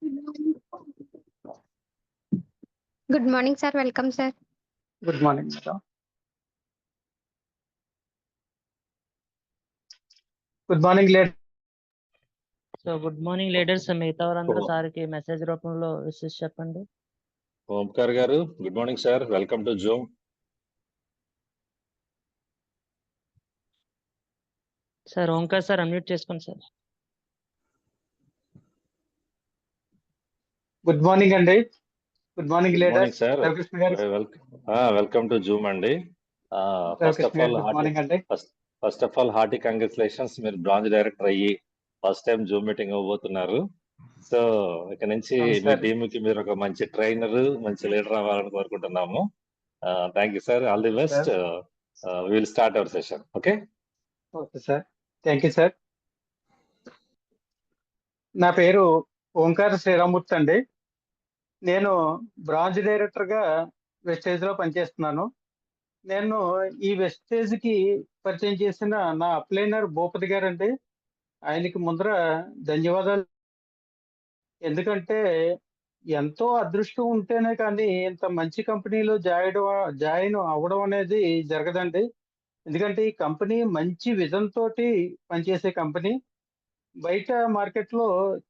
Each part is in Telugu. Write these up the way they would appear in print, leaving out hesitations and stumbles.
Good morning, sir. Welcome, sir. Good morning, madam. Good morning, ladies. So good morning leaders, మిగతా వారందరూ సార్కి మెసేజ్ రూపంలో విషెస్ చెప్పండి. Omkar garu, good morning sir, welcome to Zoom. Sir Omkar sir unmute చేసుకోండి సార్. గుడ్ మార్నింగ్ అండి. Good morning good morning leaders. Sir, Ravikrishna garu. Welcome to Zoom అండి. First of all hearty congratulations, మీరు బ్రాంచ్ డైరెక్టర్ అయ్యి ఫస్ట్ టైం జూమ్ మీటింగ్ అవ్వబోతున్నారు. సో ఇక నుంచి మీ టీమ్ కి మీరు ఒక మంచి ట్రైనర్, మంచి లీడర్ అవ్వాలని కోరుకుంటున్నాము. Thank you sir, all the best. Will start our session. Okay sir, thank you sir. నా పేరు ఓంకార్ శ్రీరామూర్తి అండి. నేను బ్రాంచ్ డైరెక్టర్గా వెస్టేజ్లో పనిచేస్తున్నాను. నేను ఈ వెస్టేజ్కి పరిచయం చేసిన నా అప్లైనర్ భూపతి గారు అండి. ఆయనకి ముందర ధన్యవాదాలు. ఎందుకంటే ఎంతో అదృష్టం ఉంటేనే కానీ ఇంత మంచి కంపెనీలో జాయిన్ అవ్వడం అనేది జరగదండి. ఎందుకంటే ఈ కంపెనీ మంచి విజన్ తోటి పనిచేసే కంపెనీ. బయట మార్కెట్లో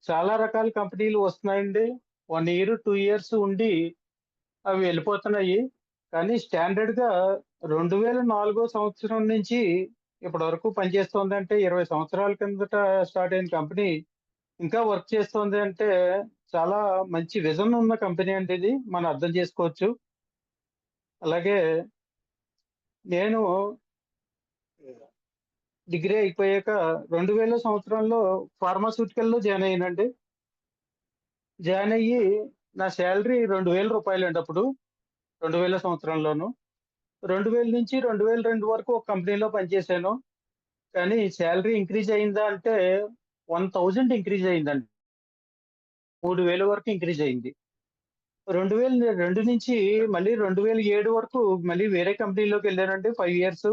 చాలా రకాల కంపెనీలు వస్తున్నాయండి. 1 year 2 years ఉండి అవి వెళ్ళిపోతున్నాయి. కానీ స్టాండర్డ్గా 2004 సంవత్సరం నుంచి ఇప్పటి వరకు పనిచేస్తుందంటే 20 సంవత్సరాల కిందట స్టార్ట్ అయిన కంపెనీ ఇంకా వర్క్ చేస్తుంది అంటే చాలా మంచి విజన్ ఉన్న కంపెనీ అంటే ఇది మనం అర్థం చేసుకోవచ్చు. అలాగే నేను డిగ్రీ అయిపోయాక 2000 సంవత్సరంలో ఫార్మాస్యూటికల్లో జాయిన్ అయ్యానండి. జాయిన్ అయ్యి నా శాలరీ 2000 రూపాయలండి అప్పుడు 2000 సంవత్సరంలోను. 2000 నుంచి 2002 వరకు ఒక కంపెనీలో పనిచేశాను. కానీ శాలరీ ఇంక్రీజ్ అయిందా అంటే 1000 ఇంక్రీజ్ అయిందండి. 3000 వరకు ఇంక్రీజ్ అయింది. 2002 నుంచి మళ్ళీ 2007 వరకు మళ్ళీ వేరే కంపెనీలోకి వెళ్ళానండి 5 years.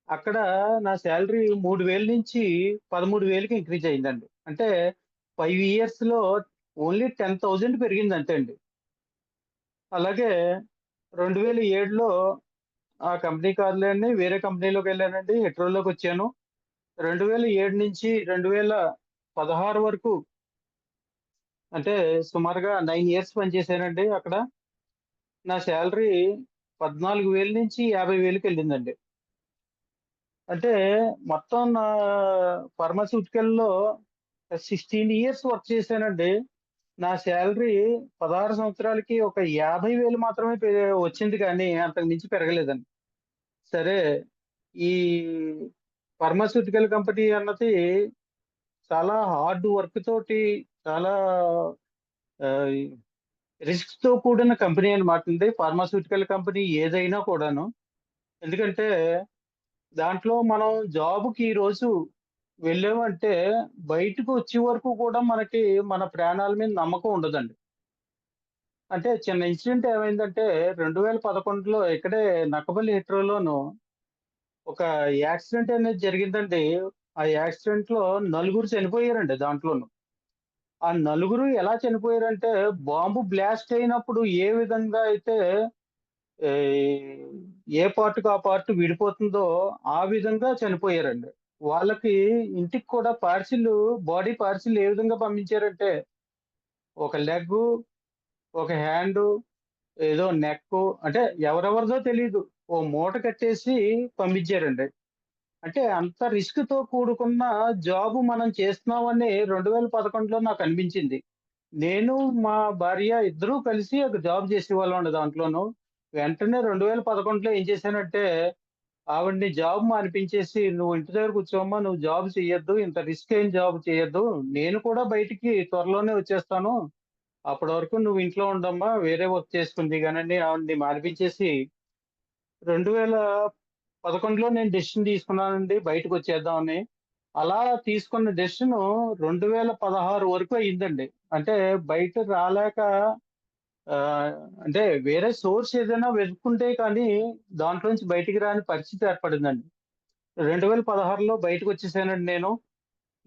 అక్కడ నా శాలరీ 3000 నుంచి 13,000కి ఇంక్రీజ్ అయిందండి. అంటే 5 yearsలో ఓన్లీ 10,000 పెరిగింది అంతే అండి. అలాగే 2007లో ఆ కంపెనీ కాదులేండి వేరే కంపెనీలోకి వెళ్ళానండి. హెట్రోలోకి వచ్చాను. 2007 నుంచి 2016 వరకు అంటే సుమారుగా 9 years పనిచేశానండి అక్కడ. నా శాలరీ 14,000 నుంచి 50,000కి వెళ్ళిందండి. అంటే మొత్తం నా ఫార్మాస్యూటికల్లో 16 years వర్క్ చేశానండి. నా శాలరీ 16 సంవత్సరాలకి ఒక 50,000 మాత్రమే వచ్చింది కానీ అంతకు మించి పెరగలేదండి. సరే, ఈ ఫార్మాస్యూటికల్ కంపెనీ అన్నది చాలా హార్డ్ వర్క్ తోటి చాలా రిస్క్ తో కూడిన కంపెనీ అనమాట అండి ఫార్మాస్యూటికల్ కంపెనీ ఏదైనా కూడాను. ఎందుకంటే దాంట్లో మనం జాబ్కి ఈ రోజు వెళ్ళామంటే బయటకు వచ్చే వరకు కూడా మనకి మన ప్రాణాల మీద నమ్మకం ఉండదండి. అంటే చిన్న ఇన్సిడెంట్ ఏమైందంటే 2011లో ఇక్కడే నక్కపల్లి హెట్రోలోను ఒక యాక్సిడెంట్ అనేది జరిగిందండి. ఆ యాక్సిడెంట్ లో నలుగురు చనిపోయారండి దాంట్లోను. ఆ నలుగురు ఎలా చనిపోయారంటే బాంబు బ్లాస్ట్ అయినప్పుడు ఏ విధంగా అయితే ఏ ఏ పార్ట్‌కి ఆ పార్ట్ విడిపోతుందో ఆ విధంగా చనిపోయారండి. వాళ్ళకి ఇంటికి కూడా బాడీ పార్సిల్ ఏ విధంగా పంపించారంటే ఒక లెగ్గు, ఒక హ్యాండు, ఏదో నెక్కు అంటే ఎవరెవరిదో తెలీదు. ఓ మూట కట్టేసి పంపించారండి. అంటే అంత రిస్క్‌తో కూడుకున్న జాబ్ మనం చేస్తున్నామని 2011లో నాకు అనిపించింది. నేను, మా భార్య ఇద్దరూ కలిసి ఒక జాబ్ చేసేవాళ్ళమండి దాంట్లోను. వెంటనే 2011లో ఏం చేశానంటే ఆవిడని జాబ్ మానిపించేసి, "నువ్వు ఇంటి దగ్గర కూర్చోమ్మా, నువ్వు జాబ్ చెయ్యొద్దు. ఇంత రిస్క్ అయిన జాబ్ చేయొద్దు. నేను కూడా బయటికి త్వరలోనే వచ్చేస్తాను. అప్పటి వరకు నువ్వు ఇంట్లో ఉండమ్మా. వేరే వర్క్ చేసుకుంది గానని" ఆవిడని మానిపించేసి 2011లో నేను డెసిషన్ తీసుకున్నానండి బయటకొచ్చేద్దామని. అలా తీసుకున్న డెసిషన్ 2016 వరకు అయిందండి. అంటే బయట రాలేక అంటే వేరే సోర్స్ ఏదైనా వెతుక్కుంటే కానీ దాంట్లోంచి బయటికి రాని పరిస్థితి ఏర్పడిందండి. 2016లో బయటకొచ్చేసానండి నేను.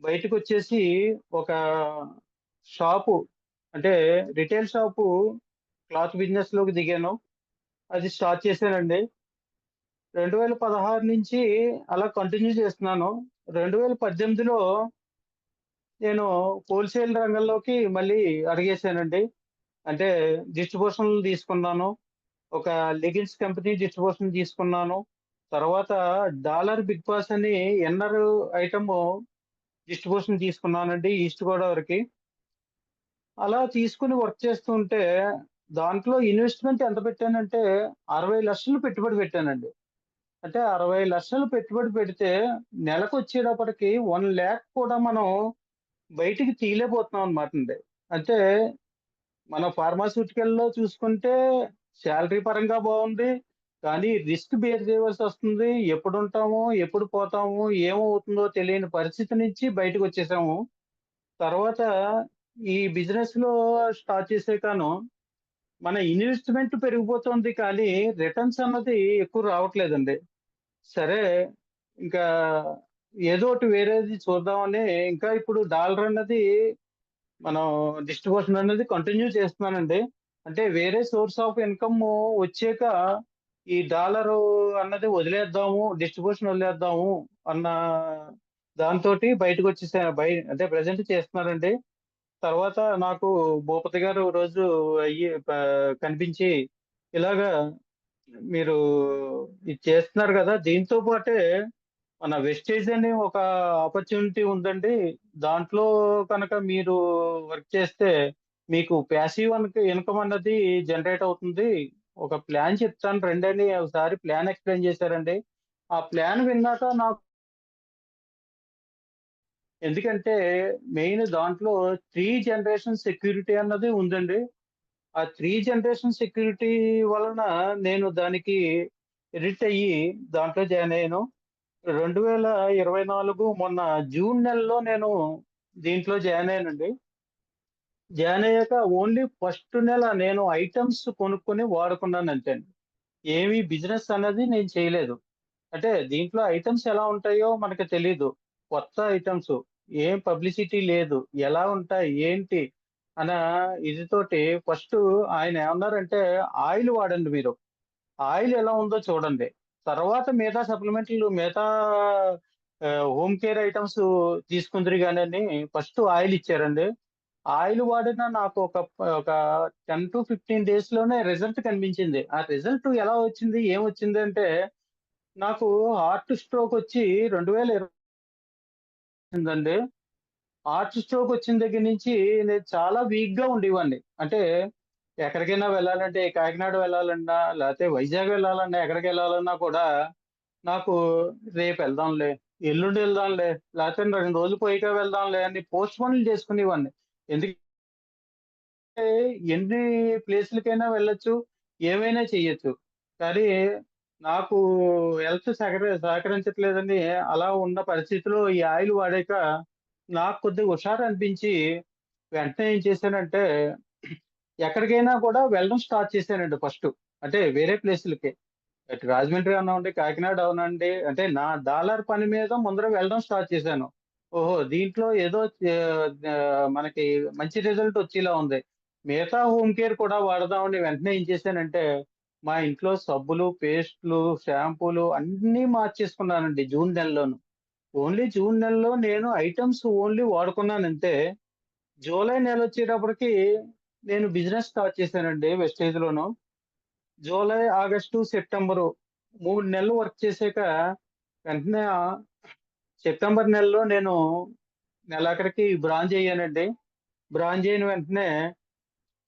బయటకొచ్చేసి ఒక షాపు అంటే రిటైల్ షాపు క్లాత్ బిజినెస్‌లోకి దిగాను. అది స్టార్ట్ చేశానండి. 2016 నుంచి అలా కంటిన్యూ చేస్తున్నాను. 2018లో నేను హోల్‌సేల్ రంగంలోకి మళ్ళీ అడుగేశానండి. అంటే డిస్ట్రిబ్యూషన్‌లు తీసుకున్నాను. ఒక లెగిన్స్ కంపెనీ డిస్ట్రిబ్యూషన్ తీసుకున్నాను. తర్వాత డాలర్ బిగ్ బాస్ అని ఇన్నర్ ఐటెము డిస్ట్రిబ్యూషన్ తీసుకున్నానండి ఈస్ట్ గోదావరికి. అలా తీసుకొని వర్క్ చేస్తుంటే దాంట్లో ఇన్వెస్ట్‌మెంట్ ఎంత పెట్టానంటే 60,00,000 పెట్టుబడి పెట్టానండి. అంటే 60,00,000 పెట్టుబడి పెడితే నెలకొచ్చేటప్పటికి 1,00,000 కూడా మనం బయటికి తీయలేకపోతున్నాం అనమాటండి. అంటే మన ఫార్మాస్యూటికల్‌లో చూసుకుంటే సాలరీ పరంగా బావుంది. కానీ రిస్క్ బేర్ చేయవలసొస్తుంది. ఎప్పుడుంటామో, ఎప్పుడు పోతామో, ఏమవుతుందో తెలియని పరిస్థితి నుంచి బయటకొచ్చేసాము. తర్వాత ఈ బిజినెస్‌లో స్టార్ట్ చేసాకను మన ఇన్వెస్ట్‌మెంట్ పెరిగిపోతుంది కానీ రిటర్న్స్ అన్నది ఎక్కువ రావట్లేదండి. సరే ఇంకా ఏదోటి వేరేది చూద్దామని ఇంకా ఇప్పుడు డాలర్ అన్నది మనం డిస్ట్రిబ్యూషన్ అనేది కంటిన్యూ చేస్తున్నానండి. అంటే వేరే సోర్స్ ఆఫ్ ఇన్‌కమ్ వచ్చాక ఈ డాలరు అన్నది వదిలేద్దాము, డిస్ట్రిబ్యూషన్ వదిలేద్దాము అన్న దాంతోటి బయటకొచ్చేసా. అంటే ప్రెజెంట్ చేస్తున్నానండి. తర్వాత నాకు భూపతి గారు ఓ రోజు కనిపించి ఇలాగా మీరు ఇది చేస్తున్నారు గదా! దీంతో పాటే మన వెస్టేజ్ అని ఒక ఆపర్చునిటీ ఉందండి. దాంట్లో కనుక మీరు వర్క్ చేస్తే మీకు పాసివ్ ఇన్‌కమ్ అన్నది జనరేట్ అవుతుంది. ఒక ప్లాన్ చెప్తాను రండని ఒకసారి ప్లాన్ ఎక్స్‌ప్లెయిన్ చేశారండి. ఆ ప్లాన్ విన్నాక నాకు ఎందుకంటే మెయిన్ దాంట్లో 3 జనరేషన్ సెక్యూరిటీ అన్నది ఉందండి. ఆ 3 జనరేషన్ సెక్యూరిటీ వలన నేను దానికి ఎడిక్ట్ అయ్యి దాంట్లో జాయిన్ అయ్యాను. 2024 మొన్న జూన్ నెలలో నేను దీంట్లో జాయిన్ అయ్యానండి. జాయిన్ అయ్యాక ఓన్లీ ఫస్ట్ నెల నేను ఐటెమ్స్ కొనుక్కొని వాడుకున్నాను అంతే అండి. ఏమి బిజినెస్ అన్నది నేను చేయలేదు. అంటే దీంట్లో ఐటెమ్స్ ఎలా ఉంటాయో మనకు తెలీదు. కొత్త ఐటెమ్స్ ఏం పబ్లిసిటీ లేదు. ఎలా ఉంటాయి? ఏంటి? అన ఇది తోటి ఫస్టు ఆయన ఏమన్నారంటే ఆయిల్ వాడండి మీరు. ఆయిల్ ఎలా ఉందో చూడండి. తర్వాత మిగతా సప్లిమెంట్లు మిగతా హోమ్ కేర్ ఐటెమ్స్ తీసుకుందురు గానని ఫస్ట్ ఆయిల్ ఇచ్చారండి. ఆయిల్ వాడిన నాకు ఒక 10-15 డేస్‌లోనే రిజల్ట్ కనిపించింది. ఆ రిజల్ట్ ఎలా వచ్చింది? ఏమొచ్చిందంటే నాకు హార్ట్ స్ట్రోక్ వచ్చి 2020 వచ్చిందండి. హార్ట్ స్ట్రోక్ వచ్చిన దగ్గర నుంచి నేను చాలా వీక్‌గా ఉండేవాడిని. అంటే ఎక్కడికైనా వెళ్ళాలంటే కాకినాడ వెళ్ళాలన్నా, లేతే వైజాగ్ వెళ్ళాలన్నా, ఎక్కడికెళ్ళాలన్నా కూడా నాకు రేపెళ్దాంలే, ఎల్లుండి ఎళ్దాంలే, లేతే 2 రోజులు పోయాక వెళ్దాంలే అని పోస్ట్‌పోన్‌లు చేసుకునేవాడిని. ఎందుకంటే ఎన్ని ప్లేసులకైనా వెళ్ళొచ్చు, ఏమైనా చెయ్యొచ్చు. కానీ నాకు హెల్త్ సహకరించట్లేదని అలా ఉన్న పరిస్థితిలో ఈ ఆయిల్ వాడాక నాకు కొద్దిగా హుషారు అనిపించి వెంటనే ఏం చేశానంటే ఎక్కడికైనా కూడా వెళ్ళడం స్టార్ట్ చేశానండి ఫస్టు. అంటే వేరే ప్లేసులకి. అటు రాజమండ్రి అవ్వనివ్వండి, కాకినాడ అవ్వనండి. అంటే నా డాలర్ పని మీద ముందర వెళ్ళడం స్టార్ట్ చేశాను. ఓహో! దీంట్లో ఏదో మనకి మంచి రిజల్ట్ వచ్చేలా ఉంది. మిగతా హోమ్ కేర్ కూడా వాడదామని వెంటనే ఏం చేశానంటే, మా ఇంట్లో సబ్బులు, పేస్టులు, షాంపూలు అన్నీ మార్చేసుకున్నానండి జూన్ నెలలోను. ఓన్లీ జూన్ నెలలో నేను ఐటెమ్స్ ఓన్లీ వాడుకున్నానంతే. జూలై నెలొచ్చేటప్పటికి నేను బిజినెస్ స్టార్ట్ చేశానండి వెస్టేజ్‌లోను. జూలై, ఆగస్టు, సెప్టెంబరు 3 నెలలు వర్క్ చేశాక వెంటనే సెప్టెంబర్ నెలలో నేను నెలాఖరికి బ్రాంజ్ అయ్యానండి. బ్రాంజ్ అయిన వెంటనే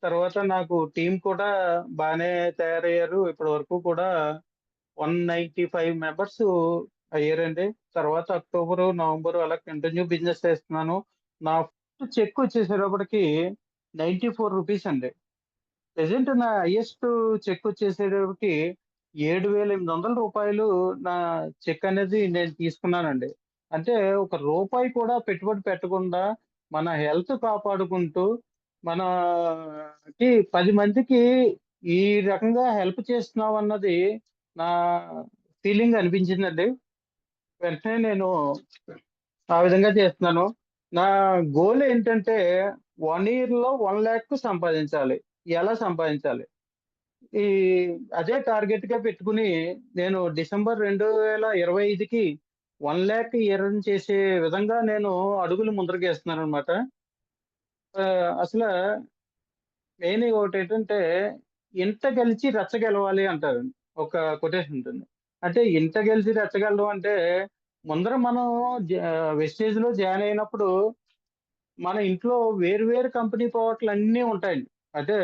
తర్వాత నాకు టీమ్ కూడా బానే తయారయ్యారు. ఇప్పటి వరకు కూడా 195 మెంబర్స్ అయ్యారండి. తర్వాత అక్టోబరు, నవంబరు అలా కంటిన్యూ బిజినెస్ చేస్తున్నాను. నా ఫస్ట్ చెక్ వచ్చేసేటప్పటికి రూ. 94 అండి. ప్రెజెంట్ నా హైయెస్ట్ చెక్ వచ్చేసేటప్పటికి రూ. 7,800 నా చెక్ అనేది నేను తీసుకున్నానండి. అంటే ఒక రూపాయి కూడా పెట్టుబడి పెట్టకుండా మన హెల్త్ కాపాడుకుంటూ మనకి 10 మందికి ఈ రకంగా హెల్ప్ చేస్తున్నాం అన్నది నా ఫీలింగ్ అనిపించిందండి. వెంటనే నేను ఆ విధంగా చేస్తున్నాను. నా గోల్ ఏంటంటే 1 ఇయర్‌లో 1,00,000 సంపాదించాలి. ఎలా సంపాదించాలి? ఈ అదే టార్గెట్‌గా పెట్టుకొని నేను డిసెంబర్ 2025కి 1,00,000 ఎర్న్ చేసే విధంగా నేను అడుగులు ముందరకేస్తున్నాననమాట. అసల మెయిన్ ఒకటేంటంటే, ఇంట గెలిచి రచ్చ గెలవాలి అంటారండి. ఒక కొటేషన్ ఉంటుంది. అంటే ఇంట గెలిచి రచ్చ గెలవడం అంటే, ముందర మనం వెస్టేజ్‌లో జాయిన్ అయినప్పుడు మన ఇంట్లో వేరు వేరు కంపెనీ ప్రోడక్ట్‌లన్నీ ఉంటాయండి. అంటే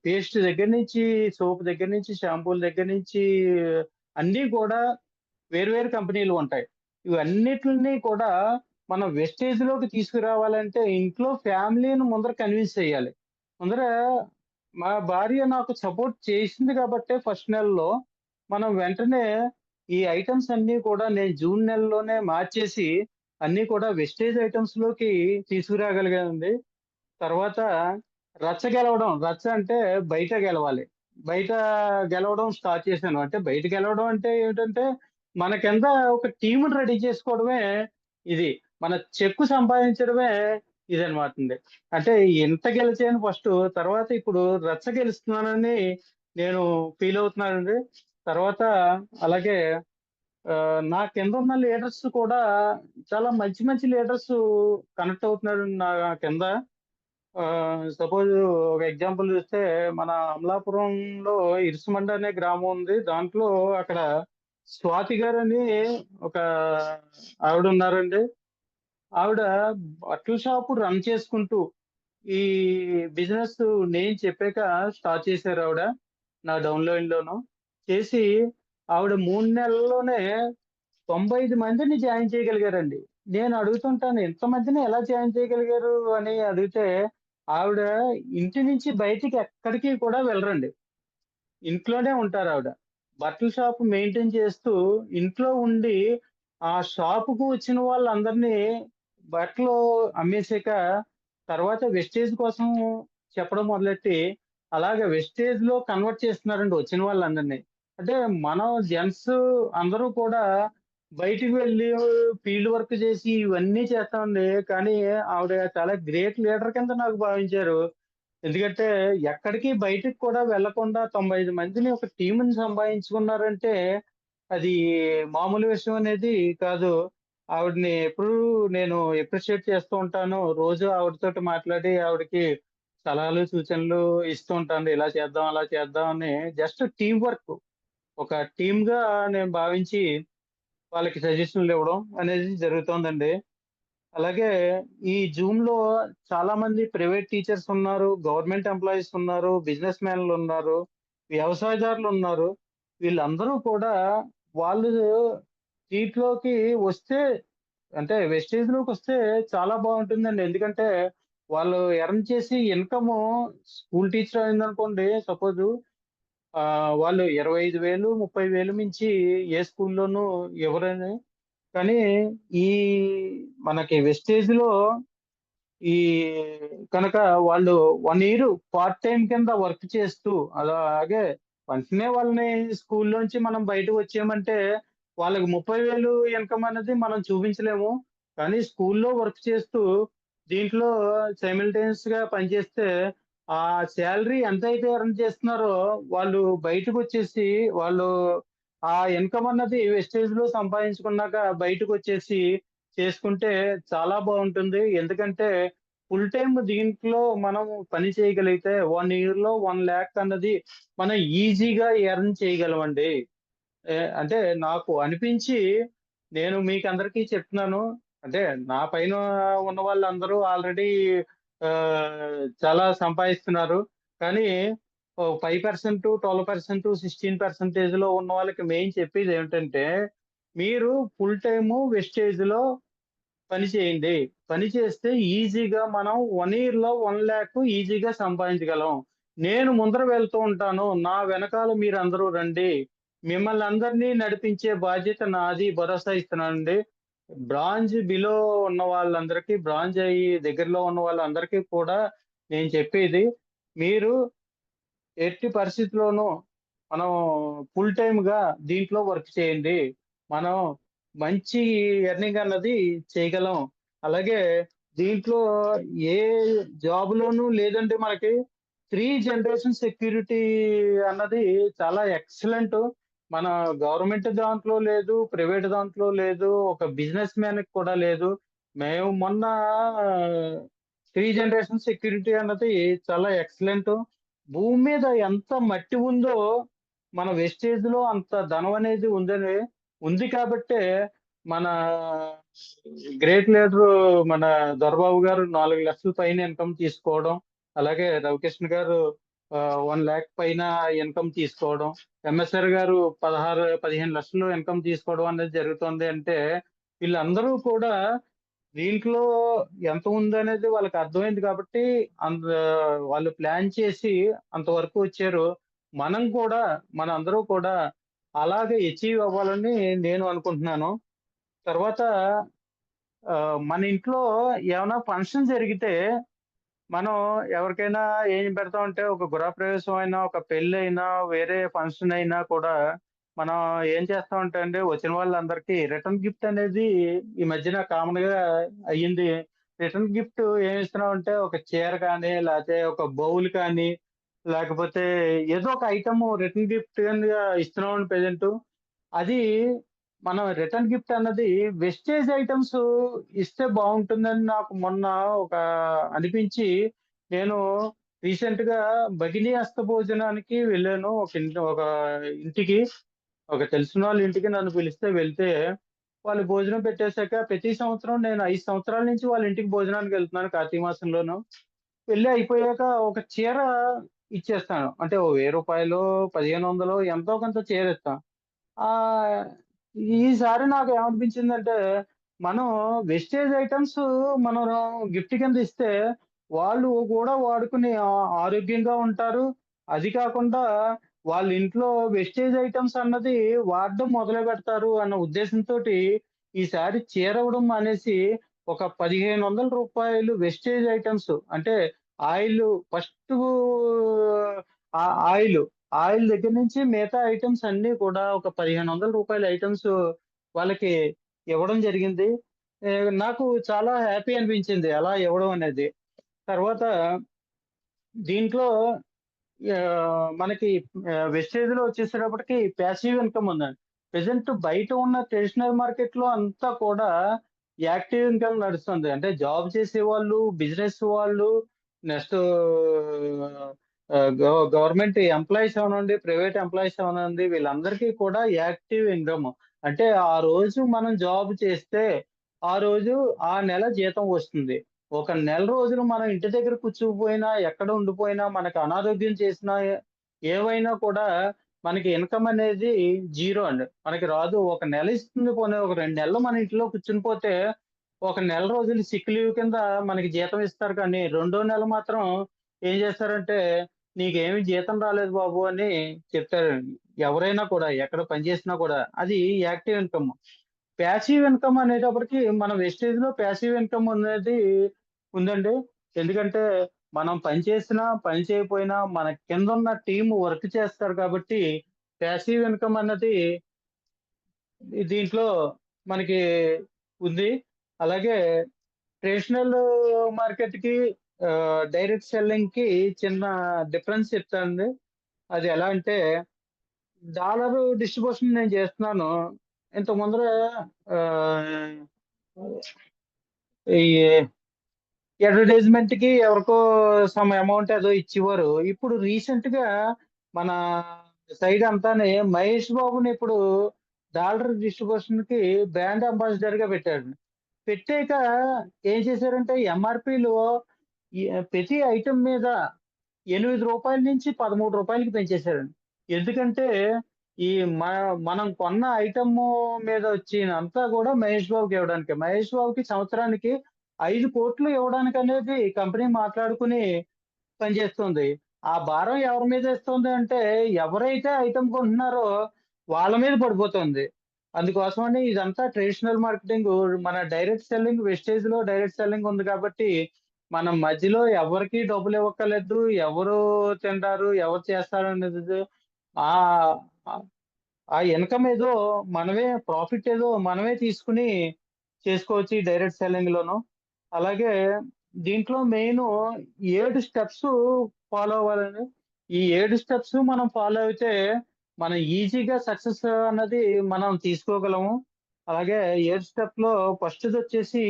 పేస్ట్ దగ్గర నుంచి, సోప్ దగ్గర నుంచి, షాంపూల దగ్గర నుంచి అన్నీ కూడా వేరు వేరు కంపెనీలు ఉంటాయి. ఇవన్నిటిని కూడా మనం వెస్టేజ్‌లోకి తీసుకురావాలంటే ఇంట్లో ఫ్యామిలీని ముందర కన్విన్స్ చేయాలి. ముందర మా భార్య నాకు సపోర్ట్ చేసింది కాబట్టే ఫస్ట్ నెలలో మనం వెంటనే ఈ ఐటెమ్స్ అన్నీ కూడా నేను జూన్ నెలలోనే మార్చేసి అన్నీ కూడా వెస్టేజ్ ఐటెమ్స్‌లోకి తీసుకురాగలిగానండి. తర్వాత రచ్చ గెలవడం. రచ్చ అంటే బయట గెలవాలి. బయట గెలవడం స్టార్ట్ చేశాను. అంటే బయట గెలవడం అంటే ఏమిటంటే, మన కింద ఒక టీమ్‌ని రెడీ చేసుకోవడమే ఇది. మన చెక్కు సంపాదించడమే ఇదనమాటండి. అంటే ఇంత గెలిచాను ఫస్టు. తర్వాత ఇప్పుడు రచ్చ గెలుస్తున్నానని నేను ఫీల్ అవుతున్నానండి. తర్వాత అలాగే నా కిందున్న లీడర్స్ కూడా చాలా మంచి మంచి లీడర్సు కనెక్ట్ అవుతున్నారండి నా కింద. సపోజ్ ఒక ఎగ్జాంపుల్ చూస్తే మన అమలాపురంలో ఇరుసుమండ అనే గ్రామం ఉంది. దాంట్లో అక్కడ స్వాతి గారని ఒక ఆవిడ ఉన్నారండి. ఆవిడ బట్టల షాపు రన్ చేసుకుంటూ ఈ బిజినెస్ నేను చెప్పాక స్టార్ట్ చేశారావిడ. నా డౌన్‌లైన్‌లోను. చేసి ఆవిడ 3 నెలల్లోనే 95 మందిని జాయిన్ చేయగలిగారండి. నేను అడుగుతుంటాను ఇంతమందిని ఎలా జాయిన్ చేయగలిగారు అని అడిగితే, ఆవిడ ఇంటి నుంచి బయటికి ఎక్కడికి కూడా వెళ్ళరండి. ఇంట్లోనే ఉంటారావిడ. బట్టల షాప్ మెయింటైన్ చేస్తూ ఇంట్లో ఉండి, ఆ షాపుకు వచ్చిన వాళ్ళందరినీ బట్టలు అమ్మేసాక, తర్వాత వెస్టేజ్ కోసం చెప్పడం మొదలెట్టి, అలాగే వెస్టేజ్‌లో కన్వర్ట్ చేస్తున్నారండి వచ్చిన వాళ్ళందరినీ. అంటే మనం జెంట్స్ అందరూ కూడా బయటికి వెళ్లి ఫీల్డ్ వర్క్ చేసి ఇవన్నీ చేస్తామండి. కానీ ఆవిడ చాలా గ్రేట్ లీడర్ కింద నాకు భావించారు. ఎందుకంటే ఎక్కడికి బయటికి కూడా వెళ్ళకుండా 95 మందిని ఒక టీమ్‌ని సంపాదించుకున్నారంటే, అది మామూలు విషయం అనేది కాదు. ఆవిడని ఎప్పుడూ నేను అప్రిషియేట్ చేస్తూ ఉంటాను. రోజు ఆవిడతోటి మాట్లాడి ఆవిడకి సలహాలు, సూచనలు ఇస్తూ ఉంటాను. ఇలా చేద్దాం, అలా చేద్దాం అని జస్ట్ టీమ్ వర్క్. ఒక టీమ్‌గా నేను భావించి వాళ్ళకి సజెషన్‌లు ఇవ్వడం అనేది జరుగుతోందండి. అలాగే ఈ జూమ్‌లో చాలామంది ప్రైవేట్ టీచర్స్ ఉన్నారు, గవర్నమెంట్ ఎంప్లాయీస్ ఉన్నారు, బిజినెస్ మ్యాన్‌లు ఉన్నారు, వ్యవసాయదారులు ఉన్నారు. వీళ్ళందరూ కూడా వాళ్ళు దీంట్లోకి వస్తే అంటే వెస్టేజ్‌లోకొస్తే చాలా బావుంటుందండి. ఎందుకంటే వాళ్ళు ఎర్న్ చేసి ఇన్‌కము స్కూల్ టీచర్ అయిందనుకోండి సపోజు వాళ్ళు 25,000, 30,000 మించి ఏ స్కూల్లోనూ ఇవ్వరని. కానీ ఈ మనకి వెస్టేజ్‌లో ఈ కనుక వాళ్ళు 1 ఇయర్ పార్ట్ టైమ్ కింద వర్క్ చేస్తూ, అలాగే వెంటనే వాళ్ళని స్కూల్లోంచి మనం బయటకు వచ్చామంటే, వాళ్ళకి 30,000 ఇన్‌కమ్ అనేది మనం చూపించలేము. కానీ స్కూల్‌లో వర్క్ చేస్తూ, దీంట్లో సైమల్టేనియస్‌గా పనిచేస్తే, ఆ సాలరీ ఎంతైతే ఎర్న్ చేస్తున్నారో, వాళ్ళు బయటకొచ్చేసి, వాళ్ళు ఆ ఇన్‌కమ్ అన్నది వెస్టేజ్‌లో సంపాదించుకున్నాక బయటకొచ్చేసి చేసుకుంటే చాలా బావుంటుంది. ఎందుకంటే ఫుల్ టైమ్ దీంట్లో మనం పని చేయగలిగితే 1 ఇయర్‌లో 1,00,000 అన్నది మనం ఈజీగా ఎర్న్ చేయగలమండి. అంటే నాకు అనిపించి నేను మీకందరికీ చెప్తున్నాను. అంటే నా పైన ఉన్న వాళ్ళందరూ ఆల్రెడీ చాలా సంపాదిస్తున్నారు. కానీ ఓ 5%, 12%, 16% ఉన్న వాళ్ళకి మెయిన్ చెప్పేదేమిటంటే, మీరు ఫుల్ టైము వెస్టేజ్‌లో పని చేయండి. పని చేస్తే ఈజీగా మనం 1 ఇయర్‌లో 1,00,000 ఈజీగా సంపాదించగలం. నేను ముందర వెళ్తూ ఉంటాను. నా వెనకాల మీరందరూ రండి. మిమ్మల్ని అందరినీ నడిపించే బాధ్యత నాది భరోసా ఇస్తున్నానండి. బ్రాంజ్ బిలో ఉన్న వాళ్ళందరికీ, బ్రాంజ్ అయ్యి దగ్గరలో ఉన్న వాళ్ళందరికీ కూడా నేను చెప్పేది, మీరు ఎట్టి పరిస్థితిలోనూ మనం ఫుల్ టైమ్‌గా దీంట్లో వర్క్ చేయండి. మనం మంచి ఎర్నింగ్ అన్నది చేయగలం. అలాగే దీంట్లో ఏ జాబ్‌లోనూ లేదండి మనకి. 3 జనరేషన్ సెక్యూరిటీ అన్నది చాలా ఎక్సలెంట్. మన గవర్నమెంట్ దాంట్లో లేదు, ప్రైవేట్ దాంట్లో లేదు, ఒక బిజినెస్ మ్యాన్‌కి కూడా లేదు. మేము మొన్న 3 జనరేషన్ సెక్యూరిటీ అన్నది చాలా ఎక్సలెంట్. భూమి మీద ఎంత మట్టి ఉందో, మన వెస్టేజ్‌లో అంత ధనం అనేది ఉంది కాబట్టే మన గ్రేట్ లీడరు మన దొరబాబు గారు 4,00,000 పైన ఇన్‌కమ్ తీసుకోవడం. అలాగే రవికృష్ణ గారు 1,00,000 పైన ఇన్‌కమ్ తీసుకోవడం. ఎంఎస్ఆర్ గారు 16, 15 లక్షలు ఇన్‌కమ్ తీసుకోవడం అనేది జరుగుతుంది అంటే, వీళ్ళందరూ కూడా దీంట్లో ఎంత ఉందనేది వాళ్ళకి అర్థమైంది కాబట్టి, అంత వాళ్ళు ప్లాన్ చేసి అంతవరకు వచ్చారు. మనం కూడా మనందరూ కూడా అలాగే అచీవ్ అవ్వాలని నేను అనుకుంటున్నాను. తర్వాత మన ఇంట్లో ఏమైనా ఫంక్షన్ జరిగితే, మనం ఎవరికైనా ఏం పెడతామంటే, ఒక గృహప్రవేశం అయినా, ఒక పెళ్ళైనా, వేరే ఫంక్షన్ అయినా కూడా, మనం ఏం చేస్తామంటే అండి, వచ్చిన వాళ్ళందరికీ రిటర్న్ గిఫ్ట్ అనేది ఈ మధ్యన కామన్‌గా అయ్యింది. రిటర్న్ గిఫ్ట్ ఏమిస్తున్నామంటే, ఒక చీర కానీ, లేతే ఒక బౌల్ కానీ, లేకపోతే ఏదో ఒక ఐటెము రిటర్న్ గిఫ్ట్ కిందగా ఇస్తున్నామండి ప్రెజెంటు. అది మనం రిటర్న్ గిఫ్ట్ అన్నది వెస్టేజ్ ఐటెమ్స్ ఇస్తే బావుంటుందని నాకు మొన్న ఒక అనిపించి, నేను రీసెంట్‌గా భగిని హస్త భోజనానికి వెళ్ళాను. ఒక ఇంటికి. ఒక తెలిసిన వాళ్ళ ఇంటికి నన్ను పిలిస్తే వెళ్తే, వాళ్ళు భోజనం పెట్టేసాక ప్రతి సంవత్సరం నేను 5 సంవత్సరాల నుంచి వాళ్ళ ఇంటికి భోజనానికెళ్తున్నాను కార్తీక మాసంలోను. పెళ్లి అయిపోయాక ఒక చీర ఇచ్చేస్తాను. అంటే ఓ రూ. 1000, 1500 ఎంతో కొంత చీరిస్తాం. ఆహ్, ఈసారి నాకేమనిపించిందంటే, మనం వెస్టేజ్ ఐటెమ్స్ మనం గిఫ్ట్ కింద ఇస్తే, వాళ్ళు కూడా వాడుకుని ఆరోగ్యంగా ఉంటారు. అది కాకుండా వాళ్ళ ఇంట్లో వెస్టేజ్ ఐటెమ్స్ అన్నది వాడడం మొదలుపెడతారు అన్న ఉద్దేశంతోటి, ఈసారి చీర ఇవ్వడం మానేసి, ఒక రూ. 1500 వెస్టేజ్ ఐటెమ్స్ అంటే ఆయిలు ఫస్టు ఆయిలు. ఆయిల్ దగ్గర నుంచి మిగతా ఐటెమ్స్ అన్నీ కూడా ఒక రూ. 1500 ఐటెమ్స్ వాళ్ళకి ఇవ్వడం జరిగింది. నాకు చాలా హ్యాపీ అనిపించింది అలా ఇవ్వడం అనేది. తర్వాత దీంట్లో మనకి వెస్టేజ్‌లో వచ్చేసేటప్పటికి పాసివ్ ఇన్‌కమ్ ఉందండి. ప్రెజెంట్ బయట ఉన్న ట్రెడిషనల్ మార్కెట్‌లో అంతా కూడా యాక్టివ్ ఇన్‌కమ్ నడుస్తుంది. అంటే జాబ్ చేసేవాళ్ళు, బిజినెస్ వాళ్ళు, నెక్స్ట్ గవర్నమెంట్ ఎంప్లాయీస్ అవ్వనండి, ప్రైవేట్ ఎంప్లాయీస్ అవ్వనండి, వీళ్ళందరికీ కూడా యాక్టివ్ ఇన్‌కమ్. అంటే ఆ రోజు మనం జాబ్ చేస్తే, ఆ రోజు ఆ నెల జీతం వస్తుంది. ఒక నెల రోజులు మనం ఇంటి దగ్గర కూర్చుకుపోయినా, ఎక్కడ ఉండిపోయినా, మనకు అనారోగ్యం చేసినా, ఏవైనా కూడా మనకి ఇన్‌కమ్ అనేది జీరో అండి. మనకి రాదు. ఒక నెల ఇస్తుంది పోనీ ఒక 2 నెలలు మన ఇంట్లో కూర్చుని పోతే, ఒక నెల రోజులు సిక్ లీవ్ కింద మనకి జీతం ఇస్తారు కానీ, రెండో నెల మాత్రం ఏం చేస్తారంటే, "నీకేమి జీతం రాలేదు బాబు" అని చెప్తారండి. ఎవరైనా కూడా, ఎక్కడ పని చేసినా కూడా. అది యాక్టివ్ ఇన్‌కమ్. ప్యాసివ్ ఇన్‌కమ్ అనేటప్పటికి మన వెస్టేజ్‌లో ప్యాసివ్ ఇన్‌కమ్ అనేది ఉందండి. ఎందుకంటే మనం పని చేసినా, పని చేయకపోయినా మన కిందున్న టీమ్ వర్క్ చేస్తారు కాబట్టి ప్యాసివ్ ఇన్‌కమ్ అన్నది దీంట్లో మనకి ఉంది. అలాగే ట్రెడిషనల్ మార్కెట్‌కి డైరెక్ట్ సెల్లింగ్‌కి చిన్న డిఫరెన్స్ చెప్తానండి. అది ఎలా అంటే డాలరు డిస్ట్రిబ్యూషన్ నేను చేస్తున్నాను. ఇంతకు ముందర ఆహ్, ఈ అడ్వర్టైజ్‌మెంట్‌కి ఎవరికో సమ్ అమౌంట్ ఏదో ఇచ్చేవారు. ఇప్పుడు రీసెంట్‌గా మన సైడ్ అంతానే మహేష్ బాబుని ఇప్పుడు డాలర్ డిస్ట్రిబ్యూషన్‌కి బ్రాండ్ అంబాసిడర్‌గా పెట్టాడు. పెట్టాక ఏం చేశారంటే ఎంఆర్‌పీలో ప్రతి ఐటెమ్ మీద రూ. 8 నుంచి రూ. 13కి పెంచేశారండి. ఎందుకంటే ఈ మ మనం కొన్న ఐటెము మీద వచ్చినంతా కూడా మహేష్ బాబుకి ఇవ్వడానికే. మహేష్ బాబుకి సంవత్సరానికి 5,00,00,000 ఇవ్వడానికనేది కంపెనీ మాట్లాడుకుని పనిచేస్తుంది. ఆ భారం ఎవరి మీద ఏస్తుంది అంటే, ఎవరైతే ఐటెమ్ కొంటున్నారో వాళ్ళ మీద పడిపోతుంది. అందుకోసమని ఇదంతా ట్రెడిషనల్ మార్కెటింగు. మన డైరెక్ట్ సెల్లింగ్ వెస్టేజ్‌లో డైరెక్ట్ సెల్లింగ్ ఉంది కాబట్టి, మనం మధ్యలో ఎవరికీ డబ్బులివ్వక్కర్లేదు. ఎవరు తింటారు, ఎవరు చేస్తారనేది ఆహ్, ఆహ్, ఆ ఇన్‌కమ్ ఏదో మనమే ప్రాఫిట్ ఏదో మనమే తీసుకొని చేసుకోవచ్చు ఈ డైరెక్ట్ సెల్లింగ్‌లోను. అలాగే దీంట్లో మెయిన్ 7 స్టెప్స్ ఫాలో అవ్వాలండి. ఈ 7 స్టెప్స్ మనం ఫాలో అయితే మనం ఈజీగా సక్సెస్ అన్నది మనం తీసుకోగలము. అలాగే 7 స్టెప్‌లో ఫస్ట్‌దొచ్చేసి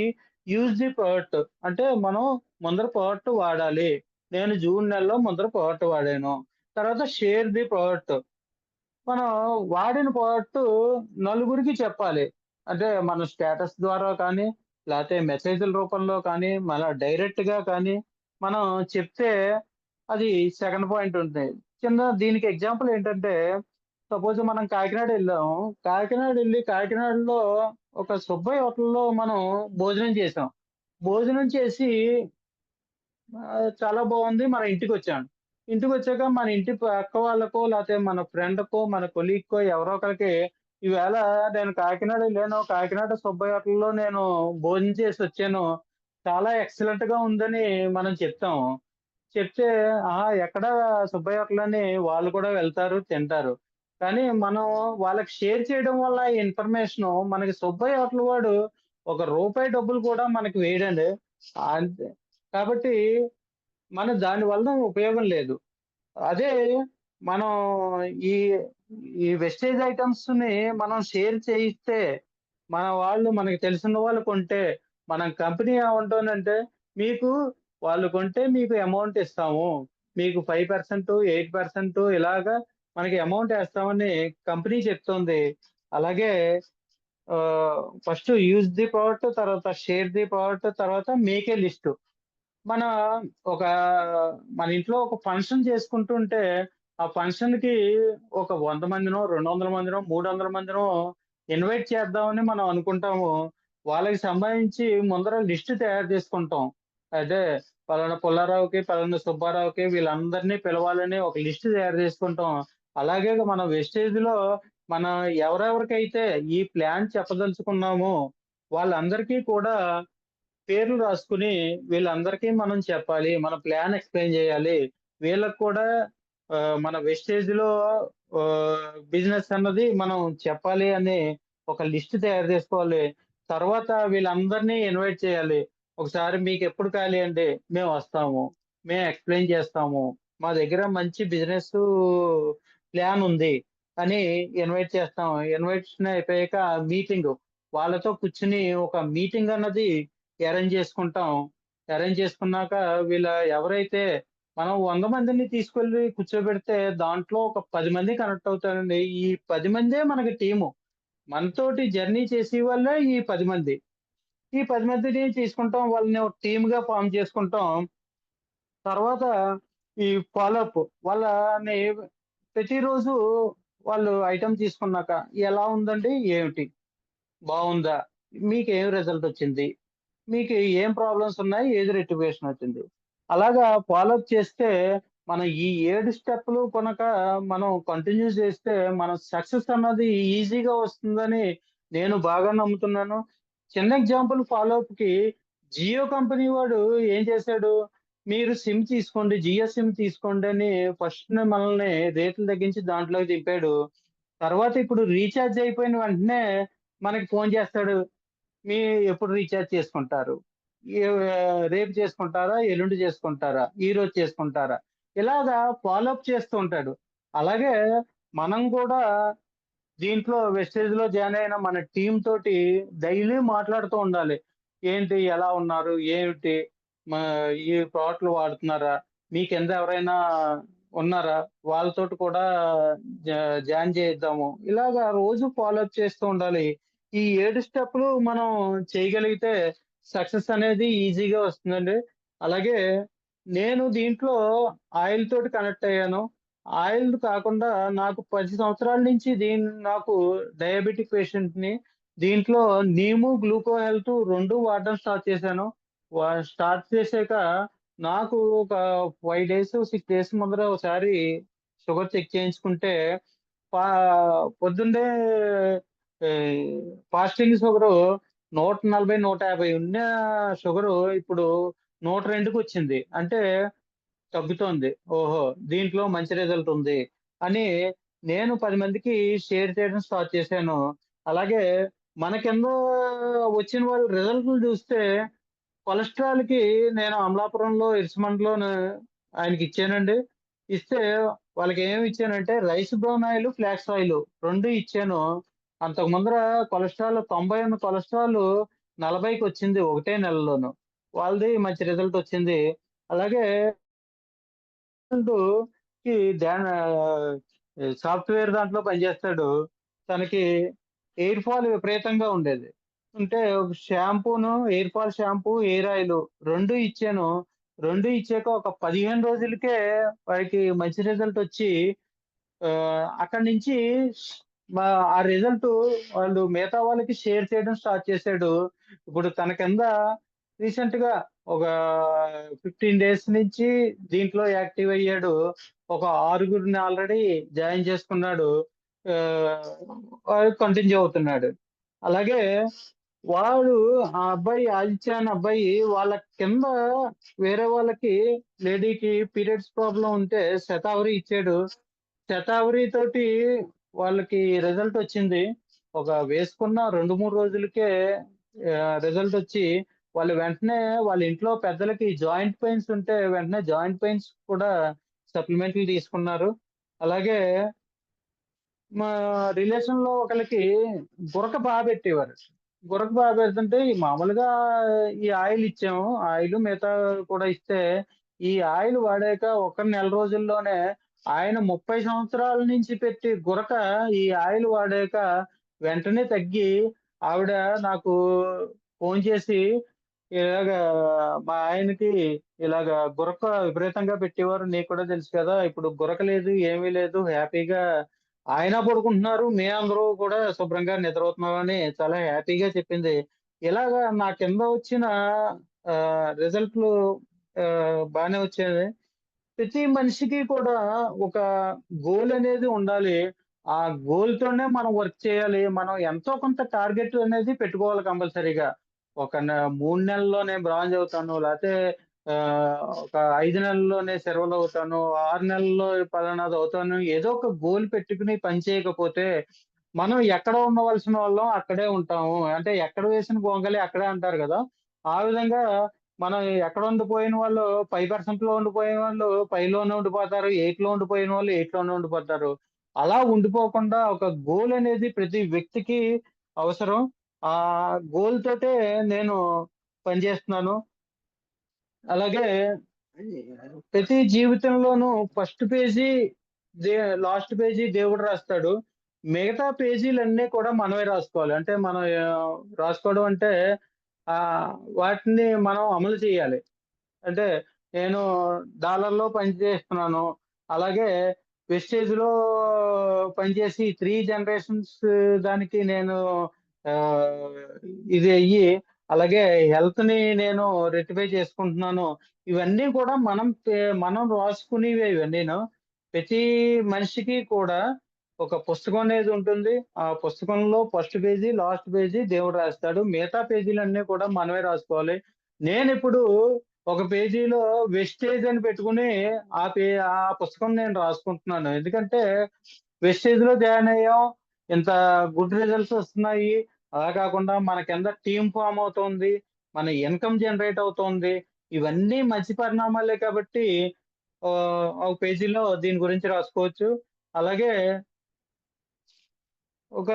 యూజ్ ది ప్రోడక్ట్. అంటే మనం ముందర ప్రోడక్ట్ వాడాలి. నేను జూన్ నెలలో ముందర ప్రోడక్ట్ వాడాను. తర్వాత షేర్ ది ప్రోడక్ట్. మనం వాడిన ప్రోడక్ట్ నలుగురికి చెప్పాలి. అంటే మన స్టేటస్ ద్వారా కానీ, లేతే మెసేజ్‌ల రూపంలో కానీ, మన డైరెక్ట్‌గా కానీ, మనం చెప్తే అది సెకండ్ పాయింట్ ఉంటుంది. దీనికి ఎగ్జాంపుల్ ఏంటంటే, సపోజ్ మనం కాకినాడ ఎళ్ళాము. కాకినాడలో ఒక సుబ్బయ్య హోటల్‌లో మనం భోజనం చేసాం. భోజనం చేసి చాలా బావుంది. మన ఇంటికొచ్చాను. ఇంటికొచ్చాక మన ఇంటి పక్క వాళ్ళకో, లేతే మన ఫ్రెండ్‌కో, మన కొలీగ్‌కో ఎవరో ఒకళ్ళకి ఈవేళ నేను కాకినాడ ఎళ్ళాను. కాకినాడ సుబ్బయ్య హోటల్‌లో నేను భోజనం చేసొచ్చాను. చాలా ఎక్సలెంట్‌గా ఉందని మనం చెప్తాము. చెప్తే, ఆహా! ఎక్కడ సుబ్బయ్య హోటల్ అని వాళ్ళు కూడా వెళ్తారు, తింటారు. కానీ మనం వాళ్ళకి షేర్ చేయడం వల్ల ఈ ఇన్ఫర్మేషను మనకి సుబ్బయ్య హోటల్ వాడు ఒక రూపాయి డబ్బులు కూడా మనకి వేయడండి. అంతే. కాబట్టి దాని వలన ఉపయోగం లేదు. అదే మనం ఈ, ఈ వెస్టేజ్ ఐటెమ్స్‌ని మనం షేర్ చేయిస్తే, మన వాళ్ళు మనకు తెలిసిన వాళ్ళు కొంటే, మనం కంపెనీ ఏమంటోందంటే, మీకు వాళ్ళు కొంటే మీకు అమౌంట్ ఇస్తాము. మీకు 5%, 8% ఇలాగా మనకి అమౌంట్ ఏస్తామని కంపెనీ చెప్తోంది. అలాగే ఫస్ట్ యూజ్ ది ప్రోడక్ట్, తర్వాత షేర్ ది ప్రోడక్ట్, తర్వాత మేక్ ఏ లిస్ట్. మన ఒక మన ఇంట్లో ఒక ఫంక్షన్ చేసుకుంటుంటే, ఆ ఫంక్షన్‌కి ఒక 100 మందినో, 200 మందినో, 300 మందినో ఇన్వైట్ చేద్దామని మనం అనుకుంటాము. వాళ్ళకి సంబంధించి ముందర లిస్ట్ తయారు చేసుకుంటాం. అదే పలానా పుల్లారావుకి, పలానా సుబ్బారావుకి వీళ్ళందరినీ పిలవాలని ఒక లిస్ట్ తయారు చేసుకుంటాం. అలాగే మన వెస్టేజ్‌లో మనం ఎవరెవరికైతే ఈ ప్లాన్ చెప్పదలుచుకున్నామో వాళ్ళందరికీ కూడా పేర్లు రాసుకొని వీళ్ళందరికీ మనం చెప్పాలి. మన ప్లాన్ ఎక్స్‌ప్లెయిన్ చేయాలి. వీళ్ళకి కూడా మన వెస్టేజ్‌లో బిజినెస్ అన్నది మనం చెప్పాలి అని ఒక లిస్ట్ తయారు చేసుకోవాలి. తర్వాత వీళ్ళందరినీ ఇన్వైట్ చేయాలి. ఒకసారి మీకెప్పుడు ఖాళీ అండి? మేమొస్తాము. మేము ఎక్స్‌ప్లెయిన్ చేస్తాము. మా దగ్గర మంచి బిజినెస్సు ప్లాన్ ఉంది అని ఇన్వైట్ చేస్తాం. ఇన్విటేషన్ అయిపోయాక మీటింగు. వాళ్ళతో కూర్చొని ఒక మీటింగ్ అన్నది అరేంజ్ చేసుకుంటాం. అరేంజ్ చేసుకున్నాక ఎవరైతే మనం 100 మందిని తీసుకెళ్ళి కూర్చోబెడితే దాంట్లో ఒక 10 మంది కనెక్ట్ అవుతారండి. ఈ 10 మందే మనకి టీము. మనతోటి జర్నీ చేసే వాళ్ళే ఈ 10 మంది. ఈ 10 మందిని తీసుకుంటాం. వాళ్ళని ఒక టీమ్‌గా ఫార్మ్ చేసుకుంటాం. తర్వాత ఈ ఫాలోఅప్ వాళ్ళని ప్రతిరోజు వాళ్ళు ఐటెమ్ తీసుకున్నాక ఎలా ఉందండి? ఏమిటి? బావుందా? మీకేం రిజల్ట్ వచ్చింది? మీకు ఏం ప్రాబ్లమ్స్ ఉన్నాయి? ఏది రెక్టిఫికేషన్ వచ్చింది? అలాగా ఫాలోఅప్ చేస్తే మనం ఈ 7 స్టెప్‌లు గనక మనం కంటిన్యూ చేస్తే మనం సక్సెస్ అన్నది ఈజీగా వస్తుందని నేను బాగా నమ్ముతున్నాను. చిన్న ఎగ్జాంపుల్ ఫాలోఅప్‌కి జియో కంపెనీ వాడు ఏం చేశాడు? మీరు సిమ్ తీసుకోండి. జియో సిమ్ తీసుకోండి అని ఫస్ట్‌నే మనల్ని రేట్లు తగ్గించి దాంట్లోకి దింపాడు. తర్వాత ఇప్పుడు రీచార్జ్ అయిపోయిన వెంటనే మనకి ఫోను చేస్తాడు. మీ ఎప్పుడు రీచార్జ్ చేసుకుంటారు? ఏ రేపు చేసుకుంటారా? ఎల్లుండి చేసుకుంటారా? ఈరోజు చేసుకుంటారా? ఇలాగా ఫాలోఅప్ చేస్తూ ఉంటాడు. అలాగే మనం కూడా దీంట్లో వెస్టేజ్‌లో జాయిన్ అయిన మన టీమ్ తోటి డైలీ మాట్లాడుతూ ఉండాలి. ఏంటి? ఎలా ఉన్నారు? ఏమిటి? మా ఈ ప్రోడక్ట్‌లు వాడుతున్నారా? మీ కింద ఎవరైనా ఉన్నారా? వాళ్ళతోటి కూడా జా జాయిన్ చేయిద్దాము. ఇలాగా రోజు ఫాలోఅప్ చేస్తూ ఉండాలి. ఈ 7 స్టెప్పులు మనం చేయగలిగితే సక్సెస్ అనేది ఈజీగా వస్తుందండి. అలాగే నేను దీంట్లో ఆయిల్ తోటి కనెక్ట్ అయ్యాను. ఆయిల్ కాకుండా నాకు 10 సంవత్సరాల నుంచి నాకు డయాబెటిక్ పేషెంట్‌ని. దీంట్లో నీము, గ్లూకో హెల్త్ 2 వాడడం స్టార్ట్ చేశాను. స్టార్ట్ చేశాక నాకు ఒక 5 డేస్, 6 డేస్ ముందర ఒకసారి షుగర్ చెక్ చేయించుకుంటే పా పొద్దున్నే ఫాస్టింగ్ షుగరు 140, 150 ఉన్న షుగరు ఇప్పుడు 102కొచ్చింది. అంటే తగ్గుతోంది. ఓహో! దీంట్లో మంచి రిజల్ట్ ఉంది అని నేను 10 మందికి షేర్ చేయడం స్టార్ట్ చేశాను. అలాగే మన కింద వచ్చిన వాళ్ళ రిజల్ట్‌లు చూస్తే కొలెస్ట్రాల్‌కి నేను అమలాపురంలో ఇరిసిమండ్‌లోను ఆయనకి ఇచ్చానండి. ఇస్తే వాళ్ళకేమి ఇచ్చానంటే rice brown oil, flax oil 2 ఇచ్చాను. అంతకు ముందర కొలెస్ట్రాల్ 90 ఉన్న కొలెస్ట్రాల్ 40కి వచ్చింది ఒకటే నెలలోను. వాళ్ళది మంచి రిజల్ట్ వచ్చింది. అలాగే కి సాఫ్ట్‌వేర్ దాంట్లో పనిచేస్తాడు. తనకి ఎయిర్ ఫాల్ విపరీతంగా ఉండేది. ఉంటే ఒక షాంపూను, hair fall shampoo, hair oil 2 ఇచ్చాను. 2 ఇచ్చాక ఒక 15 రోజులకే వాడికి మంచి రిజల్ట్ వచ్చి అక్కడి నుంచి మా ఆ రిజల్ట్ వాళ్ళు మిగతా వాళ్ళకి షేర్ చేయడం స్టార్ట్ చేశాడు. ఇప్పుడు తన కింద రీసెంట్‌గా ఒక 15 డేస్ నుంచి దీంట్లో యాక్టివ్ అయ్యాడు. ఒక ఆరుగురిని ఆల్రెడీ జాయిన్ చేసుకున్నాడు. వాడు కంటిన్యూ అవుతున్నాడు. అలాగే వాడు ఆ అబ్బాయి ఆదిత్య అనే అబ్బాయి వాళ్ళ కింద వేరే వాళ్ళకి లేడీకి పీరియడ్స్ ప్రాబ్లమ్ ఉంటే శతావరి ఇచ్చాడు. శతావరి తోటి వాళ్ళకి రిజల్ట్ వచ్చింది. ఒక వేసుకున్న 2, 3 రోజులకే రిజల్ట్ వచ్చి వాళ్ళు వెంటనే వాళ్ళ ఇంట్లో పెద్దలకి జాయింట్ పెయిన్స్ ఉంటే వెంటనే జాయింట్ పెయిన్స్ కూడా సప్లిమెంట్లు తీసుకున్నారు. అలాగే మా రిలేషన్‌లో ఒకళ్ళకి గురక పెట్టేవారు. గురక పెడుతుంటే ఈ మామూలుగా ఈ ఆయిల్ ఇచ్చాము. ఆయిలు మిగతా కూడా ఇస్తే, ఈ ఆయిల్ వాడాక ఒక నెల రోజుల్లోనే ఆయన 30 సంవత్సరాల నుంచి పెట్టే గురక ఈ ఆయిల్ వాడాక వెంటనే తగ్గి, ఆవిడ నాకు ఫోను చేసి ఇలాగా మా ఆయనకి ఇలాగ గురక విపరీతంగా పెట్టేవారు. నీకు కూడా తెలుసు కదా! ఇప్పుడు గురక లేదు, ఏమీ లేదు. హ్యాపీగా ఆయన పడుకుంటున్నారు. మేమందరూ కూడా శుభ్రంగా నిద్రపోతున్నామని చాలా హ్యాపీగా చెప్పింది. ఇలాగా నా కింద వచ్చిన రిజల్ట్‌లు బానే వచ్చాయి. ప్రతి మనిషికి కూడా ఒక గోల్ అనేది ఉండాలి. ఆ గోల్‌తోనే మనం వర్క్ చేయాలి. మనం ఎంతో కొంత టార్గెట్ అనేది పెట్టుకోవాలి కంపల్సరీగా. ఒక 3 నెలల్లో నేను బ్రాంజ్ అవుతాను. లేతే ఒక 5 నెలల్లోనే సిల్వర్ అవుతాను. 6 నెలల్లో పలానాది అవుతాను. ఏదో ఒక గోల్ పెట్టుకొని పని చేయకపోతే మనం ఎక్కడ ఉండవలసిన వాళ్ళం అక్కడే ఉంటాము. అంటే ఎక్కడ వేసిన గొంగలి అక్కడే అంటారు గదా! ఆ విధంగా మనం ఎక్కడ ఉండిపోయిన వాళ్ళు 5% ఉండిపోయిన వాళ్ళు 5లోనే ఉండిపోతారు. 8లో ఉండిపోయిన వాళ్ళు 8లోనే ఉండిపోతారు. అలా ఉండిపోకుండా ఒక గోల్ అనేది ప్రతి వ్యక్తికి అవసరం. ఆ గోల్ తోటే నేను పనిచేస్తున్నాను. అలాగే ప్రతి జీవితంలోనూ ఫస్ట్ పేజీ దే లాస్ట్ పేజీ దేవుడు రాస్తాడు. మిగతా పేజీలన్నీ కూడా మనమే రాసుకోవాలి. అంటే మనం రాసుకోవడం అంటే ఆహ్, వాటిని మనం అమలు చేయాలి. అంటే నేను డాలర్‌లో పని చేస్తున్నాను. అలాగే వెస్టేజ్‌లో పనిచేసి 3 జనరేషన్స్ దానికి నేను ఆహ్, ఇది అయ్యి అలాగే హెల్త్‌ని నేను రెక్టిఫై చేసుకుంటున్నాను. ఇవన్నీ కూడా మనం రాసుకునేవే ఇవన్నీను. ప్రతి మనిషికి కూడా ఒక పుస్తకం అనేది ఉంటుంది. ఆ పుస్తకంలో ఫస్ట్ పేజీ, లాస్ట్ పేజీ దేవుడు రాస్తాడు. మిగతా పేజీలన్నీ కూడా మనమే రాసుకోవాలి. నేనిప్పుడు ఒక పేజీలో వెస్టేజ్ అని పెట్టుకొని ఆ పుస్తకం నేను రాసుకుంటున్నాను. ఎందుకంటే వెస్టేజ్‌లో జాయిన్ అయ్యాం. ఇంత గుడ్ రిజల్ట్స్ వస్తున్నాయి. అలా కాకుండా మన కింద టీమ్ ఫార్మ్ అవుతోంది. మన ఇన్‌కమ్ జనరేట్ అవుతోంది. ఇవన్నీ మంచి పరిణామాలే కాబట్టి ఒక పేజీలో దీని గురించి రాసుకోవచ్చు. అలాగే ఒక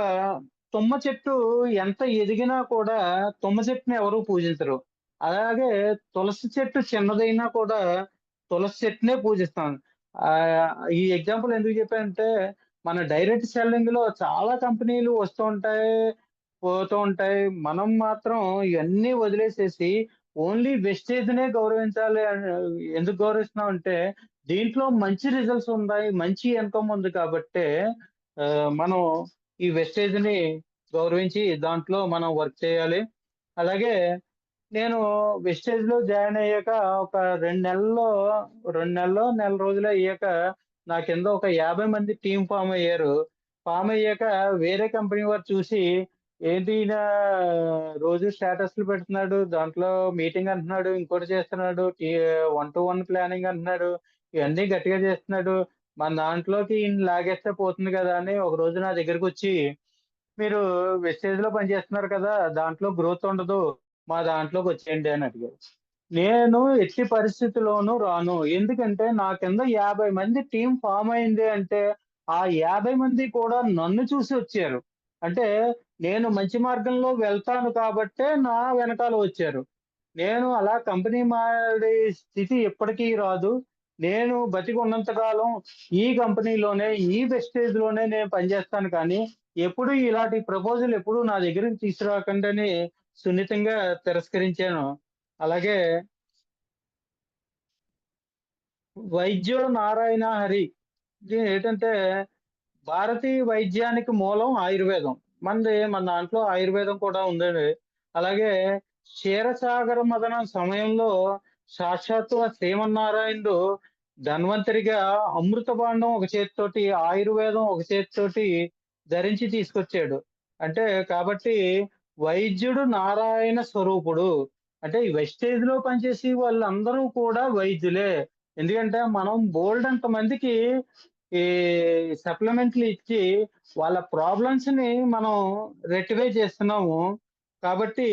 తుమ్మ చెట్టు ఎంత ఎదిగినా కూడా తుమ్మ చెట్టుని ఎవరు పూజించరు. అలాగే తులసి చెట్టు చిన్నదైనా కూడా తులసి చెట్టునే పూజిస్తాం. ఈ ఎగ్జాంపుల్ ఎందుకు చెప్పానంటే మన డైరెక్ట్ సెల్లింగ్‌లో చాలా కంపెనీలు వస్తూ ఉంటాయి, పోతూ ఉంటాయి. మనం మాత్రం ఇవన్నీ వదిలేసేసి ఓన్లీ వెస్టేజ్‌నే గౌరవించాలి అని ఎందుకు గౌరవిస్తున్నామంటే దీంట్లో మంచి రిజల్ట్స్ ఉన్నాయి. మంచి ఇన్‌కమ్ ఉంది కాబట్టే మనం ఈ వెస్టేజ్‌ని గౌరవించి దాంట్లో మనం వర్క్ చేయాలి. అలాగే నేను వెస్టేజ్‌లో జాయిన్ అయ్యాక ఒక 2 నెలల్లో, నెల రోజులు అయ్యాక నా కింద ఒక 50 మంది టీమ్ ఫార్మ్ అయ్యారు. ఫార్మ్ అయ్యాక వేరే కంపెనీ వారు చూసి ఏంటి ఈయన రోజు స్టేటస్‌లు పెడుతున్నాడు. దాంట్లో మీటింగ్ అంటున్నాడు. ఇంకోటి చేస్తున్నాడు. 1-to-1 ప్లానింగ్ అంటున్నాడు. ఇవన్నీ గట్టిగా చేస్తున్నాడు. మన దాంట్లోకి ఈయన్ని లాగేస్తే పోతుంది కదా! అని ఒకరోజు నా దగ్గరకొచ్చి, "మీరు వెస్టేజ్‌లో పనిచేస్తున్నారు కదా! దాంట్లో గ్రోత్ ఉండదు. మా దాంట్లోకి వచ్చేయండి అని అడిగారు. నేను ఎట్టి పరిస్థితిలోనూ రాను. ఎందుకంటే నా కింద 50 మంది టీమ్ ఫార్మ్ అయింది అంటే, ఆ 50 మంది కూడా నన్ను చూసి వచ్చారు. అంటే నేను మంచి మార్గంలో వెళ్తాను కాబట్టే నా వెనకాల వచ్చారు. నేను అలా కంపెనీ మారే స్థితి ఎప్పటికీ రాదు. నేను బతికున్నంత కాలం ఈ కంపెనీలోనే, ఈ వెస్టేజ్‌లోనే నేను పనిచేస్తాను కానీ, ఎప్పుడూ ఇలాంటి ప్రపోజల్ ఎప్పుడూ నా దగ్గరికి తీసుకురాకండని సున్నితంగా తిరస్కరించాను. అలాగే వైద్యో నారాయణ హరి. ఇది ఏంటంటే భారతీయ వైద్యానికి మూలం ఆయుర్వేదం. మన దాంట్లో ఆయుర్వేదం కూడా ఉందండి. అలాగే క్షీరసాగర మథనం సమయంలో సాక్షాత్తు ఆ శ్రీమన్నారాయణుడు ధన్వంతరిగా అమృత భాండం ఒక చేత్తోటి, ఆయుర్వేదం ఒక చేత్తోటి ధరించి తీసుకొచ్చాడు. అంటే కాబట్టి వైద్యుడు నారాయణ స్వరూపుడు. అంటే ఈ వెస్టేజ్‌లో పనిచేసే వాళ్ళందరూ కూడా వైద్యులే. ఎందుకంటే మనం బోలెడంత మందికి ఈ సప్లిమెంట్లు ఇచ్చి వాళ్ళ ప్రాబ్లమ్స్‌ని మనం రెక్టిఫై చేస్తున్నాము. కాబట్టి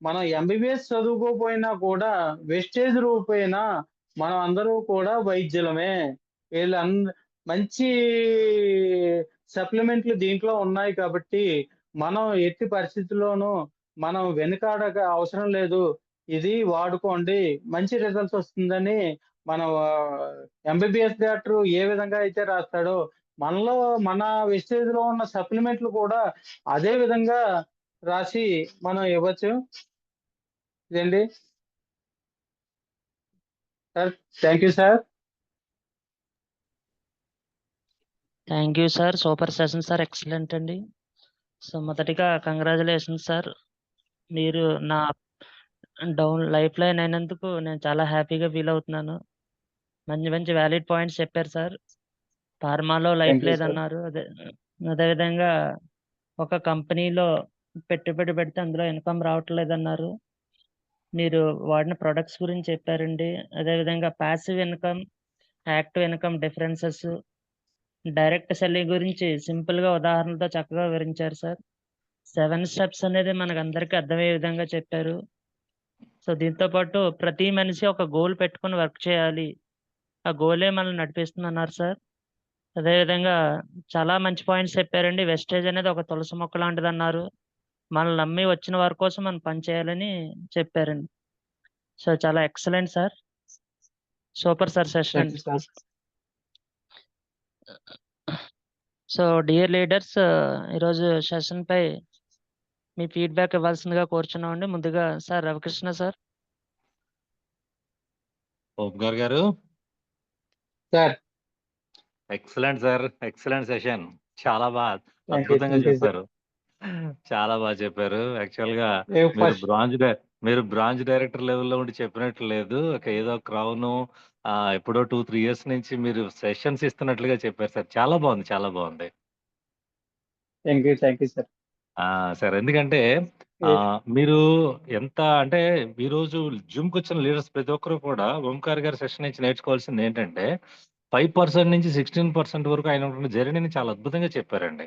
మనం ఎంబీబీఎస్ చదువుకోపోయినా కూడా వెస్టేజ్ రూపేణ మనం అందరూ కూడా వైద్యులమే. మంచి సప్లిమెంట్లు దీంట్లో ఉన్నాయి కాబట్టి మనం ఎట్టి పరిస్థితుల్లోనూ మనం వెనకాడక అవసరం లేదు. ఇది వాడుకోండి. మంచి రిజల్ట్స్ వస్తుందని మన ఎంబీబీఎస్ డాక్టరు ఏ విధంగా అయితే రాస్తాడో, మనలో మన వెస్టేజ్‌లో ఉన్న సప్లిమెంట్లు కూడా అదే విధంగా రాసి మనం ఇవ్వచ్చు. ఇదండి. Sir thank you sir. Thank you sir. Super session sir. Excellent అండి. సో, మొదటిగా కంగ్రాచ్యులేషన్స్ సార్. మీరు నా లైఫ్ లైన్ అయినందుకు నేను చాలా హ్యాపీగా ఫీల్ అవుతున్నాను. మంచి మంచి వాలిడ్ పాయింట్స్ చెప్పారు సార్. ఫార్మాలో లైఫ్ థాంక్ యూ సార్. లేదన్నారు. అదేవిధంగా ఒక కంపెనీలో పెట్టుబడి పెడితే అందులో ఇన్‌కమ్ రావట్లేదన్నారు. మీరు వాడిన ప్రొడక్ట్స్ గురించి చెప్పారండి. అదేవిధంగా passive income, active income differences, direct selling గురించి సింపుల్‌గా ఉదాహరణలతో చక్కగా వివరించారు సార్. 7 స్టెప్స్ అనేది మనకందరికీ అర్థమయ్యే విధంగా చెప్పారు. సో, దీంతో పాటు ప్రతి మనిషి ఒక గోల్ పెట్టుకొని వర్క్ చేయాలి. ఆ గోలే మనల్ని నడిపిస్తుందన్నారు సార్. అదేవిధంగా చాలా మంచి పాయింట్స్ చెప్పారండి. వెస్టేజ్ అనేది ఒక తులసి మొక్క లాంటిదన్నారు. మనల్ని నమ్మి వచ్చిన వారి కోసం మనం పని చేయాలని చెప్పారండి. సో, చాలా excellent sir. Super sir session thank అండి. You sir. So, dear leaders, ఈరోజు సెషన్‌పై మీ ఫీడ్‌బ్యాక్ ఇవ్వాల్సిందిగా కోరుచున్నామండి. ముందుగా సార్ రవికృష్ణ సార్. ఓంకార్ గారు. Sir. Excellent sir. Excellent session. చాలా థాంక్ యూ. అద్భుతంగా థాంక్ యూ సార్. చెప్పారు. చాలా చెప్పారు. యాక్చువల్‌గా ఏ మీరు ఫస్ట్ మీరు బ్రాంచ్ డైరెక్టర్ లెవెల్‌లో ఉండి చెప్పినట్లు లేదు. ఏదో క్రౌను ఎప్పుడో 2, 3 ఇయర్స్ నుంచి మీరు సెషన్స్ ఇస్తున్నట్లుగా చెప్పారు సార్. చాలా బాగుంది. చాలా బాగుంది. Thank you sir. సార్ ఎందుకంటే ఏ మీరు ఎంత అంటే ఈరోజు జిమ్‌కొచ్చిన లీడర్స్ ప్రతి ఒక్కరు కూడా ఓంకార్ గారి సెషన్ నుంచి నేర్చుకోవాల్సింది ఏంటంటే 5% నుంచి 16% వరకు ఆయన ఉన్న జర్నీని చాలా అద్భుతంగా చెప్పారండి.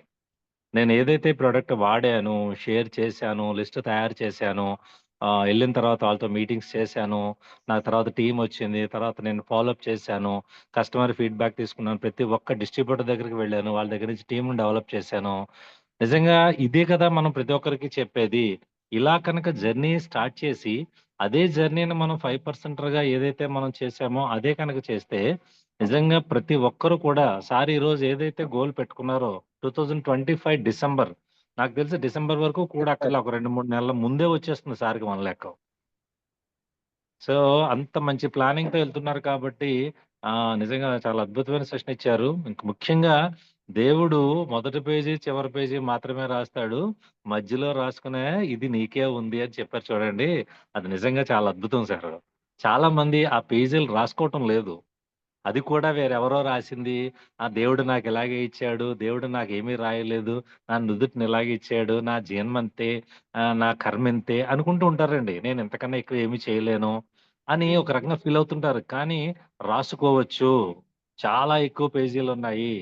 నేను ఏదైతే ప్రొడక్ట్ వాడాను, షేర్ చేశాను, లిస్ట్ తయారు చేశాను. ఎళ్ళిన తర్వాత వాళ్ళతో మీటింగ్స్ చేశాను. నాకు తర్వాత టీమొచ్చింది. తర్వాత నేను ఫాలో అప్ చేశాను. కస్టమర్ ఫీడ్‌బ్యాక్ తీసుకున్నాను. ప్రతి ఒక్క డిస్ట్రిబ్యూటర్ దగ్గరికి వెళ్ళాను. వాళ్ళ దగ్గర నుంచి టీమ్‌ని డెవలప్ చేశాను. నిజంగా ఇదే కదా మనం ప్రతి ఒక్కరికి చెప్పేది. ఇలా కనుక జర్నీ స్టార్ట్ చేసి, అదే జర్నీని మనం 5%గా ఏదైతే మనం చేశామో అదే కనుక చేస్తే, నిజంగా ప్రతి ఒక్కరు కూడా సార్ ఈరోజు ఏదైతే గోల్ పెట్టుకున్నారో 2025 డిసెంబర్. నాకు తెలిసి డిసెంబర్ వరకు కూడా సార్. అక్కర్లే. ఒక 2, 3 నెలల ముందే వచ్చేస్తుంది సార్‌కి మన లెక్క. సో, అంత మంచి ప్లానింగ్‌తో ఎళ్తున్నారు కాబట్టి నిజంగా చాలా అద్భుతమైన సెషన్ ఇచ్చారు. ఇంక ముఖ్యంగా దేవుడు మొదటి పేజీ, చివరి పేజీ మాత్రమే రాస్తాడు. మధ్యలో రాసుకునే ఇది నీకే ఉంది అని చెప్పారు చూడండి. అది నిజంగా చాలా అద్భుతం సారు. చాలా మంది ఆ పేజీలు రాసుకోవటం లేదు. అది కూడా వేరెవరో రాసింది. దేవుడు నాకు ఇలాగే ఇచ్చాడు. దేవుడు నాకేమీ రాయలేదు. నా నుదుటిన ఇలాగే ఇచ్చాడు. నా జన్మంతే. నా కర్మింతే అనుకుంటూ ఉంటారండి. నేను ఇంతకన్నా ఎక్కువ ఏమి చేయలేను అని ఒక రకంగా ఫీల్ అవుతుంటారు. కానీ రాసుకోవచ్చు. చాలా ఎక్కువ పేజీలున్నాయి.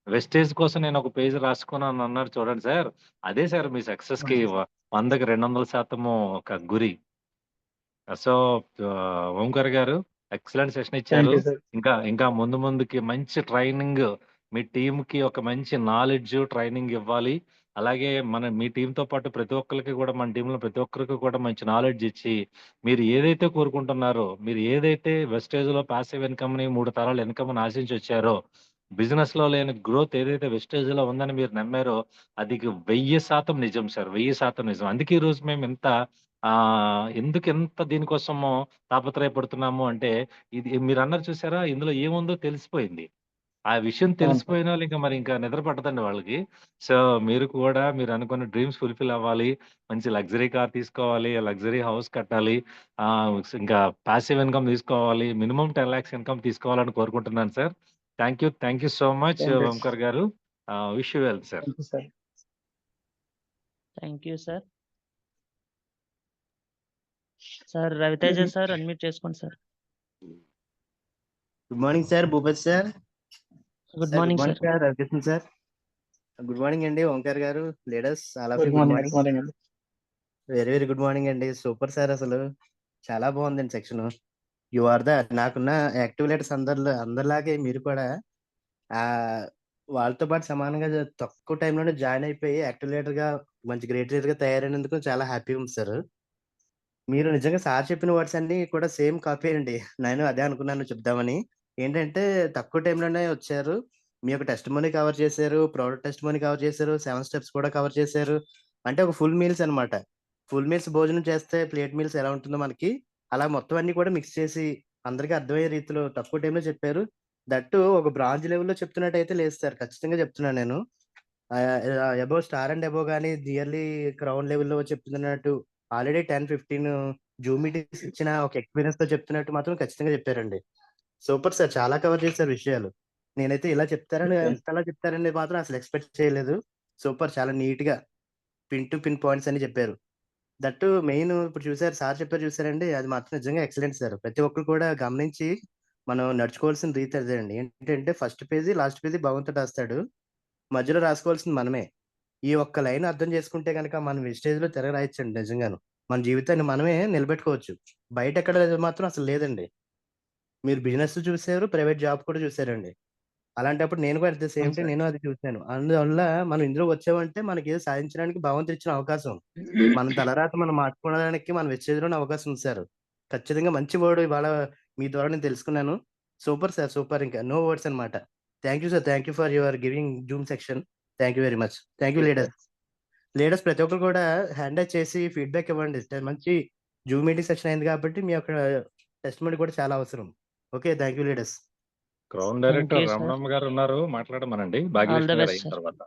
వెస్టేజ్ కోసం నేను ఒక పేజీ రాసుకున్నానన్నారు చూడండి సార్. అదే సార్ మీ సక్సెస్‌కి 100కి 200% ఒక గురి. సో ఓంకార్ గారు ఎక్సలెంట్ సెషన్ థ్యాంక్ ఇచ్చారు. You sir. ఇంకా ఇంకా ముందుకి మంచి ట్రైనింగ్ మీ టీమ్‌కి ఒక మంచి నాలెడ్జ్, ట్రైనింగ్ ఇవ్వాలి. అలాగే మీ టీమ్‌తో పాటు ప్రతి ఒక్కళ్ళకి కూడా మన టీమ్‌లో ప్రతి ఒక్కరికి కూడా మంచి నాలెడ్జ్ ఇచ్చి, మీరు ఏదైతే కోరుకుంటున్నారో, మీరు ఏదైతే వెస్టేజ్‌లో పాసివ్ ఇన్‌కమ్‌ని 3 తరాల ఇన్‌కమ్‌ని ఆశించొచ్చారో, బిజినెస్‌లో లేని గ్రోత్ ఏదైతే వెస్టేజ్‌లో ఉందని మీరు నమ్మారో, అది 1000% నిజం సార్. 1000% నిజం. అందుకే ఈరోజు మేము ఎందుకింత దీనికోసము తాపత్రయపడుతున్నాము అంటే, ఇది మీరన్నారు చూసారా? ఇందులో ఏముందో తెలిసిపోయింది. ఆ విషయం అవును సార్. తెలిసిపోయినోళ్ళు ఇంకా నిద్ర పట్టదండి వాళ్ళకి. సో, మీరు కూడా మీరనుకున్న డ్రీమ్స్ ఫుల్‌ఫిల్ అవ్వాలి. మంచి లగ్జరీ కార్ తీసుకోవాలి. లగ్జరీ హౌస్ కట్టాలి. ఇంకా పాసివ్ ఇన్‌కమ్ తీసుకోవాలి. మినిమమ్ 10,00,000 ఇన్‌కమ్ తీసుకోవాలని కోరుకుంటున్నాను sir. Thank you so much thank you. Omkar గారు. Wish you well sir. Thank you sir. Thank you sir. Sir Raviteja sir unmute చేసుకోండి sir. Good morning sir, Bhupathi sir. Good morning sir. Sir, Ravikrishna sir. Good morning అండి, ఓంకార్ గారు, leaders all of you good good morning. Good morning. Morning అండి. వెరీ వెరీ గుడ్ మార్నింగ్ అండి. సూపర్ సార్, అసలు చాలా బాగుందండి సెక్షన్. యు ఆర్ ద నాకున్న యాక్టివ్ లీడర్స్ అందరిలాగే మీరు కూడా ఆ వాళ్ళతో పాటు సమానంగా తక్కువ టైంలోనే జాయిన్ అయిపోయి యాక్టివ్ లీడర్ గా మంచి గ్రేట్ లీడర్ గా తయారైనందుకు చాలా హ్యాపీగా ఉంది సార్. మీరు నిజంగా సార్ చెప్పిన వర్డ్స్ అన్ని కూడా సేమ్ కాపీ అండి. నేను అదే అనుకున్నాను చెప్దామని. ఏంటంటే తక్కువ టైంలోనే వచ్చారు. మీ యొక్క టెస్టిమోనీ కవర్ చేశారు. ప్రొడక్ట్ టెస్టిమోనీ కవర్ చేశారు. 7 స్టెప్స్ కూడా కవర్ చేశారు. అంటే ఒక ఫుల్ మీల్స్ అన్నమాట. ఫుల్ మీల్స్ భోజనం చేస్తే ప్లేట్ మీల్స్ ఎలా ఉంటుందో మనకి, అలా మొత్తం అన్ని కూడా మిక్స్ చేసి అందరికీ అర్థమయ్యే రీతిలో తక్కువ టైంలో చెప్పారు. దట్ టూ ఒక బ్రాంచ్ లెవెల్‌లో చెప్తున్నట్టయితే లేదు సార్. ఖచ్చితంగా చెప్తున్నాను నేను. అబోవ్ స్టార్ అండ్ అబోవ్ గాని, నియర్లీ క్రౌన్ లెవెల్‌లో చెప్తున్నట్టు ఆల్రెడీ 10, 15 జూమ్ మీటింగ్స్ ఇచ్చిన ఒక ఎక్స్‌పీరియన్స్‌తో చెప్తున్నట్టు మాత్రం ఖచ్చితంగా చెప్పారండి. సూపర్ సార్, చాలా కవర్ చేశారు విషయాలు. నేనైతే ఇలా చెప్తారని, ఇంతలా చెప్తారని మాత్రం అసలు ఎక్స్‌పెక్ట్ చేయలేదు. సూపర్, చాలా నీట్‌గా పిన్ టు పిన్ పాయింట్స్ అన్ని చెప్పారు. దట్ టూ మెయిన్ ఇప్పుడు చూసారు సార్ చెప్పారు చూసారండి, అది మాత్రం నిజంగా ఎక్సలెంట్ సార్. ప్రతి ఒక్కరు కూడా గమనించి మనం నడుచుకోవాల్సిన రీతి అదే అండి. ఏంటంటే ఫస్ట్ పేజీ, లాస్ట్ పేజీ భగవంతుడు రాస్తాడు. మధ్యలో రాసుకోవాల్సింది మనమే. ఈ ఒక్క లైన్ అర్థం చేసుకుంటే గనక మనం వెస్టేజ్‌లో తిరగరాయొచ్చండి నిజంగాను. మన జీవితాన్ని మనమే నిలబెట్టుకోవచ్చు. బయటెక్కడ మాత్రం అసలు లేదండి. మీరు బిజినెస్ చూసారు, ప్రైవేట్ జాబ్ కూడా చూసారండి. అలాంటప్పుడు నేను కూడా అట్ ద సేమ్ అవును టైమ్ సార్. నేను అది చూసాను. అందువల్ల మనం ఇందులో వచ్చామంటే మనకేదో సాధించడానికి భగవంతుడు ఇచ్చిన అవకాశం. మన తలరాత మనం మార్చుకోవడానికి మన వెస్టేజ్‌లోనే అవకాశం ఉంది సార్. ఖచ్చితంగా మంచి వర్డ్ ఇవాళ మీ ద్వారా నేను తెలుసుకున్నాను. సూపర్ సార్, సూపర్, ఇంకా నో వర్డ్స్ అన్నమాట. Thank you sir. Thank you for your giving Zoom section. Thank you very much. Thank you leaders. Leaders ప్రతి ఒక్కరు కూడా హ్యాండ్ రైజ్ చేసి ఫీడ్‌బ్యాక్ ఇవ్వండి. మంచి జూమ్ మీటింగ్ సెషన్ అయింది కాబట్టి మీ యొక్క టెస్టిమనీ కూడా చాలా అవసరం. Okay. Thank you leaders. Crown thank director you sir. Ramanamma గారు ఉన్నారు. మాట్లాడమనండి. ఆల్ ద భాగ్యలక్ష్మి గారు బెస్ట్ అయిన సార్. తర్వాత.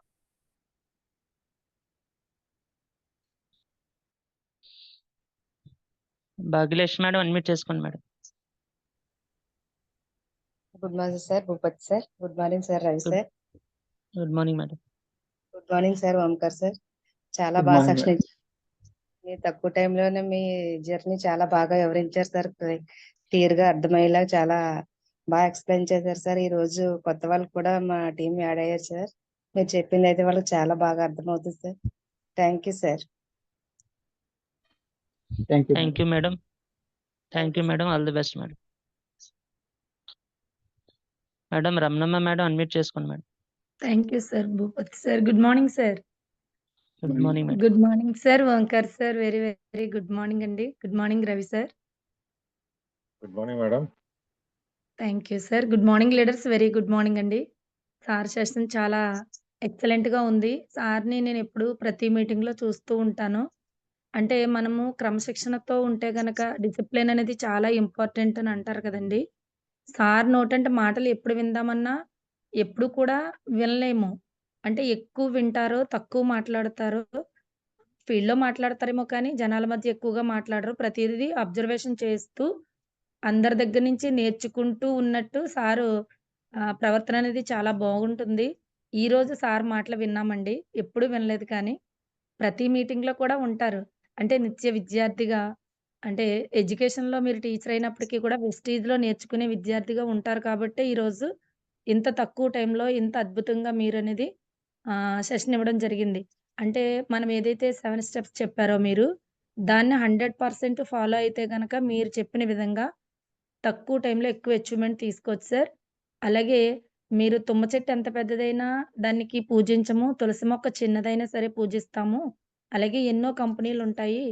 భాగ్యలక్ష్మి మేడం అన్మ్యూట్ చేసుకోండి madam. Good morning sir, Bhupathi sir. Good morning sir, Ravi sir. Good morning madam. Good morning sir, Omkar sir. చాలా గుడ్ బాగా మార్నింగ్ సెక్షన్ ఇచ్చారు. మీ తక్కువ టైంలోనే మీ జర్నీ చాలా బాగా వివరించారు సార్. క్లియర్ గా అర్థమయ్యేలా చాలా బాగా ఎక్స్ప్లెయిన్ చేశారు సార్. ఈ రోజు కొత్త వాళ్ళకి కూడా మా టీం యాడ్ అయ్యారు సార్. మీరు చెప్పింది అయితే వాళ్ళకి చాలా బాగా అర్థమవుతుంది sir. Thank you sir. Thank you. Thank you madam. Thank you madam. All the best madam. Madam Ramanamma madam unmute చేసుకోండి madam. Thank you sir, Bhupathi sir. Good morning sir. Good morning madam. Good morning sir, Omkar sir. Very very good morning అండి. Good morning Ravi sir. Good morning madam. Thank you sir. Good morning leaders. Very good morning అండి. సార్ సెషన్ చాలా ఎక్సలెంట్ గా ఉంది. సార్ని నేను ఎప్పుడు ప్రతి మీటింగ్ లో చూస్తూ ఉంటాను. అంటే మనము క్రమశిక్షణతో ఉంటే గనక డిసిప్లిన్ అనేది చాలా ఇంపార్టెంట్ అని అంటారు కదండి. సార్ నోటంటే మాటలు ఎప్పుడు విందామన్నా ఎప్పుడు కూడా వినలేము. అంటే ఎక్కువ వింటారో, తక్కువ మాట్లాడతారో, ఫీల్డ్‌లో మాట్లాడతారేమో కానీ జనాల మధ్య ఎక్కువగా మాట్లాడరు. ప్రతీదీ అబ్జర్వేషన్ చేస్తూ అందరి దగ్గర నుంచి నేర్చుకుంటూ ఉన్నట్టు సారు ప్రవర్తన అనేది చాలా బాగుంటుంది. ఈరోజు సార్ మాటలు విన్నామండి. ఎప్పుడు వినలేదు కానీ. ప్రతి మీటింగ్‌లో కూడా ఉంటారు. అంటే నిత్య విద్యార్థిగా, అంటే ఎడ్యుకేషన్‌లో మీరు టీచర్ అయినప్పటికీ కూడా వెస్టీజ్‌లో నేర్చుకునే విద్యార్థిగా ఉంటారు కాబట్టే ఈరోజు ఇంత తక్కువ టైంలో ఇంత అద్భుతంగా మీరనేది సెషన్ ఇవ్వడం జరిగింది. అంటే మనం ఏదైతే 7 స్టెప్స్ చెప్పారో మీరు, దాన్ని 100% ఫాలో అయితే గనక మీరు చెప్పిన విధంగా తక్కువ టైంలో ఎక్కువ అచీవ్‌మెంట్ తీసుకోవచ్చు సార్. అలాగే మీరు తుమ్మ చెట్టు ఎంత పెద్దదైనా దానికి పూజించము. తులసి మొక్క చిన్నదైనా సరే పూజిస్తాము. అలాగే ఎన్నో కంపెనీలుంటాయి.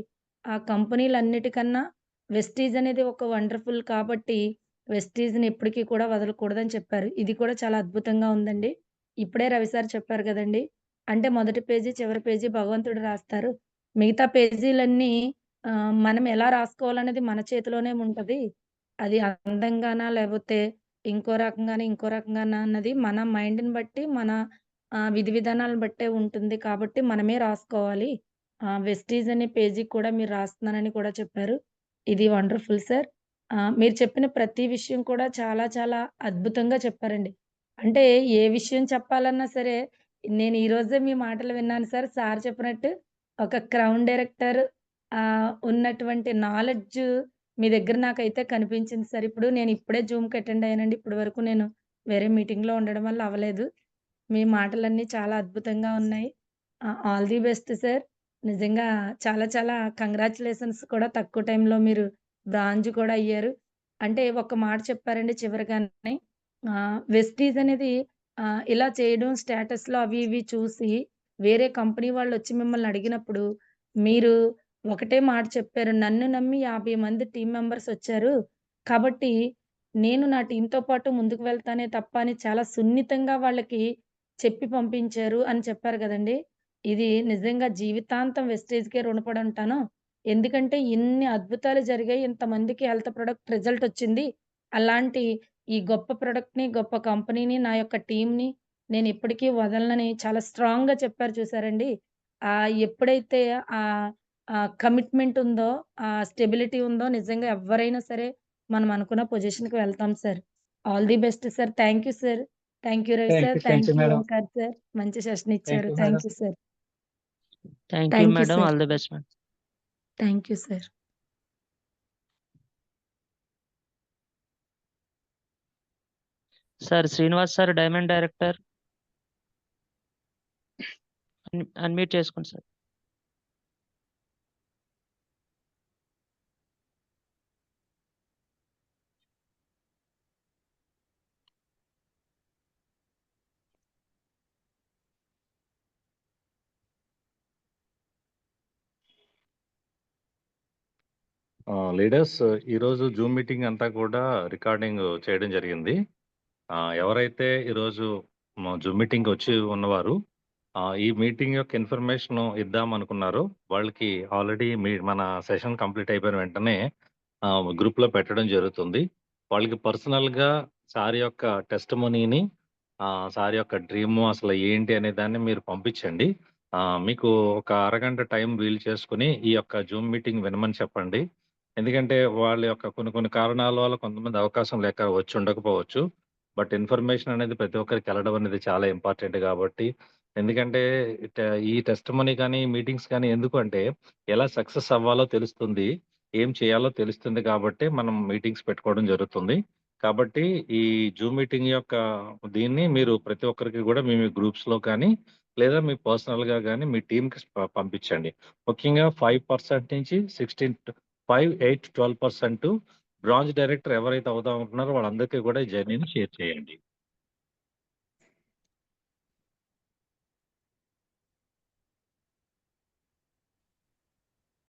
ఆ కంపెనీలన్నిటికన్నా వెస్టీజ్ అనేది ఒక వండర్‌ఫుల్ కాబట్టి వెస్టీజ్‌ని ఎప్పటికి కూడా వదలకూడదని చెప్పారు. ఇది కూడా చాలా అద్భుతంగా ఉందండి. ఇప్పుడే రవి సార్ చెప్పారు గదండీ! అంటే మొదటి పేజీ, చివరి పేజీ భగవంతుడు రాస్తారు. మిగతా పేజీలన్నీ మనం ఎలా రాసుకోవాలనేది మన చేతిలోనే ఉంటది. అది అందంగానా లేపోతే ఇంకో రకంగానా అన్నది మన మైండ్‌ని బట్టి, మన విధి విధానాలను బట్టే ఉంటుంది కాబట్టి మనమే రాసుకోవాలి. వెస్టీజ్ అనే పేజీకి కూడా మీరు రాస్తున్నానని కూడా చెప్పారు. ఇది వండర్‌ఫుల్ సార్. మీరు చెప్పిన ప్రతి విషయం కూడా చాలా చాలా అద్భుతంగా చెప్పారండి. అంటే ఏ విషయం చెప్పాలన్నా సరే, నేను ఈరోజే మీ మాటలు విన్నాను సార్. సార్ చెప్పినట్టు ఒక క్రౌన్ డైరెక్టర్ ఉన్నటువంటి నాలెడ్జ్ మీ దగ్గర నాకైతే కనిపించింది సార్. నేను ఇప్పుడే జూమ్‌కి అటెండ్ అయ్యానండి. ఇప్పటి వరకు నేను వేరే మీటింగ్‌లో ఉండడం వల్ల అవ్వలేదు. మీ మాటలన్నీ చాలా అద్భుతంగా ఉన్నాయి. All the best sir. నిజంగా చాలా చాలా కంగ్రాచ్యులేషన్స్ కూడా తక్కువ టైంలో మీరు బ్రాంజ్ కూడా అయ్యారు. అంటే ఒక మాట చెప్పారండి చివరగానే వెస్టీజ్ అనేది ఇలా చేయడం స్టేటస్‌లో అవి ఇవి చూసి వేరే కంపెనీ వాళ్ళొచ్చి మిమ్మల్ని అడిగినప్పుడు మీరు ఒకటే మాట చెప్పారు. నన్ను నమ్మి 50 మంది టీమ్ మెంబర్స్ వచ్చారు. కాబట్టి నేను నా టీమ్‌తో పాటు ముందుకు వెళ్తానే తప్ప అని చాలా సున్నితంగా వాళ్ళకి చెప్పి పంపించారు అని చెప్పారు గదండీ! ఇది నిజంగా జీవితాంతం వెస్టేజ్‌కే రుణపడి ఉంటాను. ఎందుకంటే ఇన్ని అద్భుతాలు జరిగాయి. ఇంతమందికి హెల్త్ ప్రొడక్ట్ రిజల్ట్ వచ్చింది. అలాంటి ఈ గొప్ప ప్రొడక్ట్‌ని, గొప్ప కంపెనీని, నా యొక్క టీమ్‌ని నేను ఎప్పటికీ వదలనని చాలా స్ట్రాంగ్‌గా చెప్పారు చూసారండి. ఎప్పుడైతే ఆహ్, కమిట్మెంట్ ఉందో, స్టెబిలిటీ ఉందో నిజంగా ఎవ్వరైనా సరే మనం అనుకున్న పొజిషన్‌కి వెళ్తాం sir. All the best sir. Thank you sir. Thank you Ravi sir. Thank you thank you madam. Omkar sir. మంచి సెషన్ థ్యాంక్ ఇచ్చారు. You madam. Thank you sir. Thank you thank you madam. Sir. All the best madam. Thank you sir. Sir Srinivas sir diamond director. Unmute చేసుకోండి సార్. లీడర్స్ ఈరోజు జూమ్ మీటింగ్ అంతా కూడా రికార్డింగ్ చేయడం జరిగింది. ఎవరైతే ఈరోజు జూమ్ మీటింగ్ వచ్చి ఉన్నవారు ఈ మీటింగ్ యొక్క ఇన్ఫర్మేషన్ ఇద్దాం అనుకున్నారో వాళ్ళకి ఆల్రెడీ మన సెషన్ కంప్లీట్ అయిపోయిన వెంటనే గ్రూప్ లో పెట్టడం జరుగుతుంది. వాళ్ళకి పర్సనల్ గా సార్ యొక్క టెస్టిమనీని సార్ యొక్క డ్రీమ్ అసలు ఏంటి అనే దాన్ని మీరు పంపించండి. మీకు ఒక అరగంట టైం వీలు చేసుకుని ఈ యొక్క జూమ్ మీటింగ్ వినమని చెప్పండి. ఎందుకంటే వాళ్ళ యొక్క కొన్ని కొన్ని కారణాల వల్ల కొంతమంది అవకాశం లేక వచ్చి ఉండకపోవచ్చు. బట్ ఇన్ఫర్మేషన్ అనేది ప్రతి ఒక్కరికి వెళ్ళడం అనేది చాలా ఇంపార్టెంట్ కాబట్టి ఎందుకంటే ఈ టెస్టిమనీ కానీ మీటింగ్స్ కానీ ఎందుకు అంటే ఎలా సక్సెస్ అవ్వాలో తెలుస్తుంది. ఏం చేయాలో తెలుస్తుంది కాబట్టి మనం మీటింగ్స్ పెట్టుకోవడం జరుగుతుంది. కాబట్టి ఈ జూమ్ మీటింగ్ యొక్క దీన్ని మీరు ప్రతి ఒక్కరికి కూడా మీ గ్రూప్స్ లో కానీ లేదా మీ పర్సనల్ గా కానీ మీ టీంకి పంపించండి. ముఖ్యంగా 5% నుంచి 5, 8, 12% బ్రాంజ్ డైరెక్టర్ ఎవరైతే అవుదాం అనుకుంటున్నారో వాళ్ళందరికీ కూడా ఈ జర్నీని షేర్ చేయండి.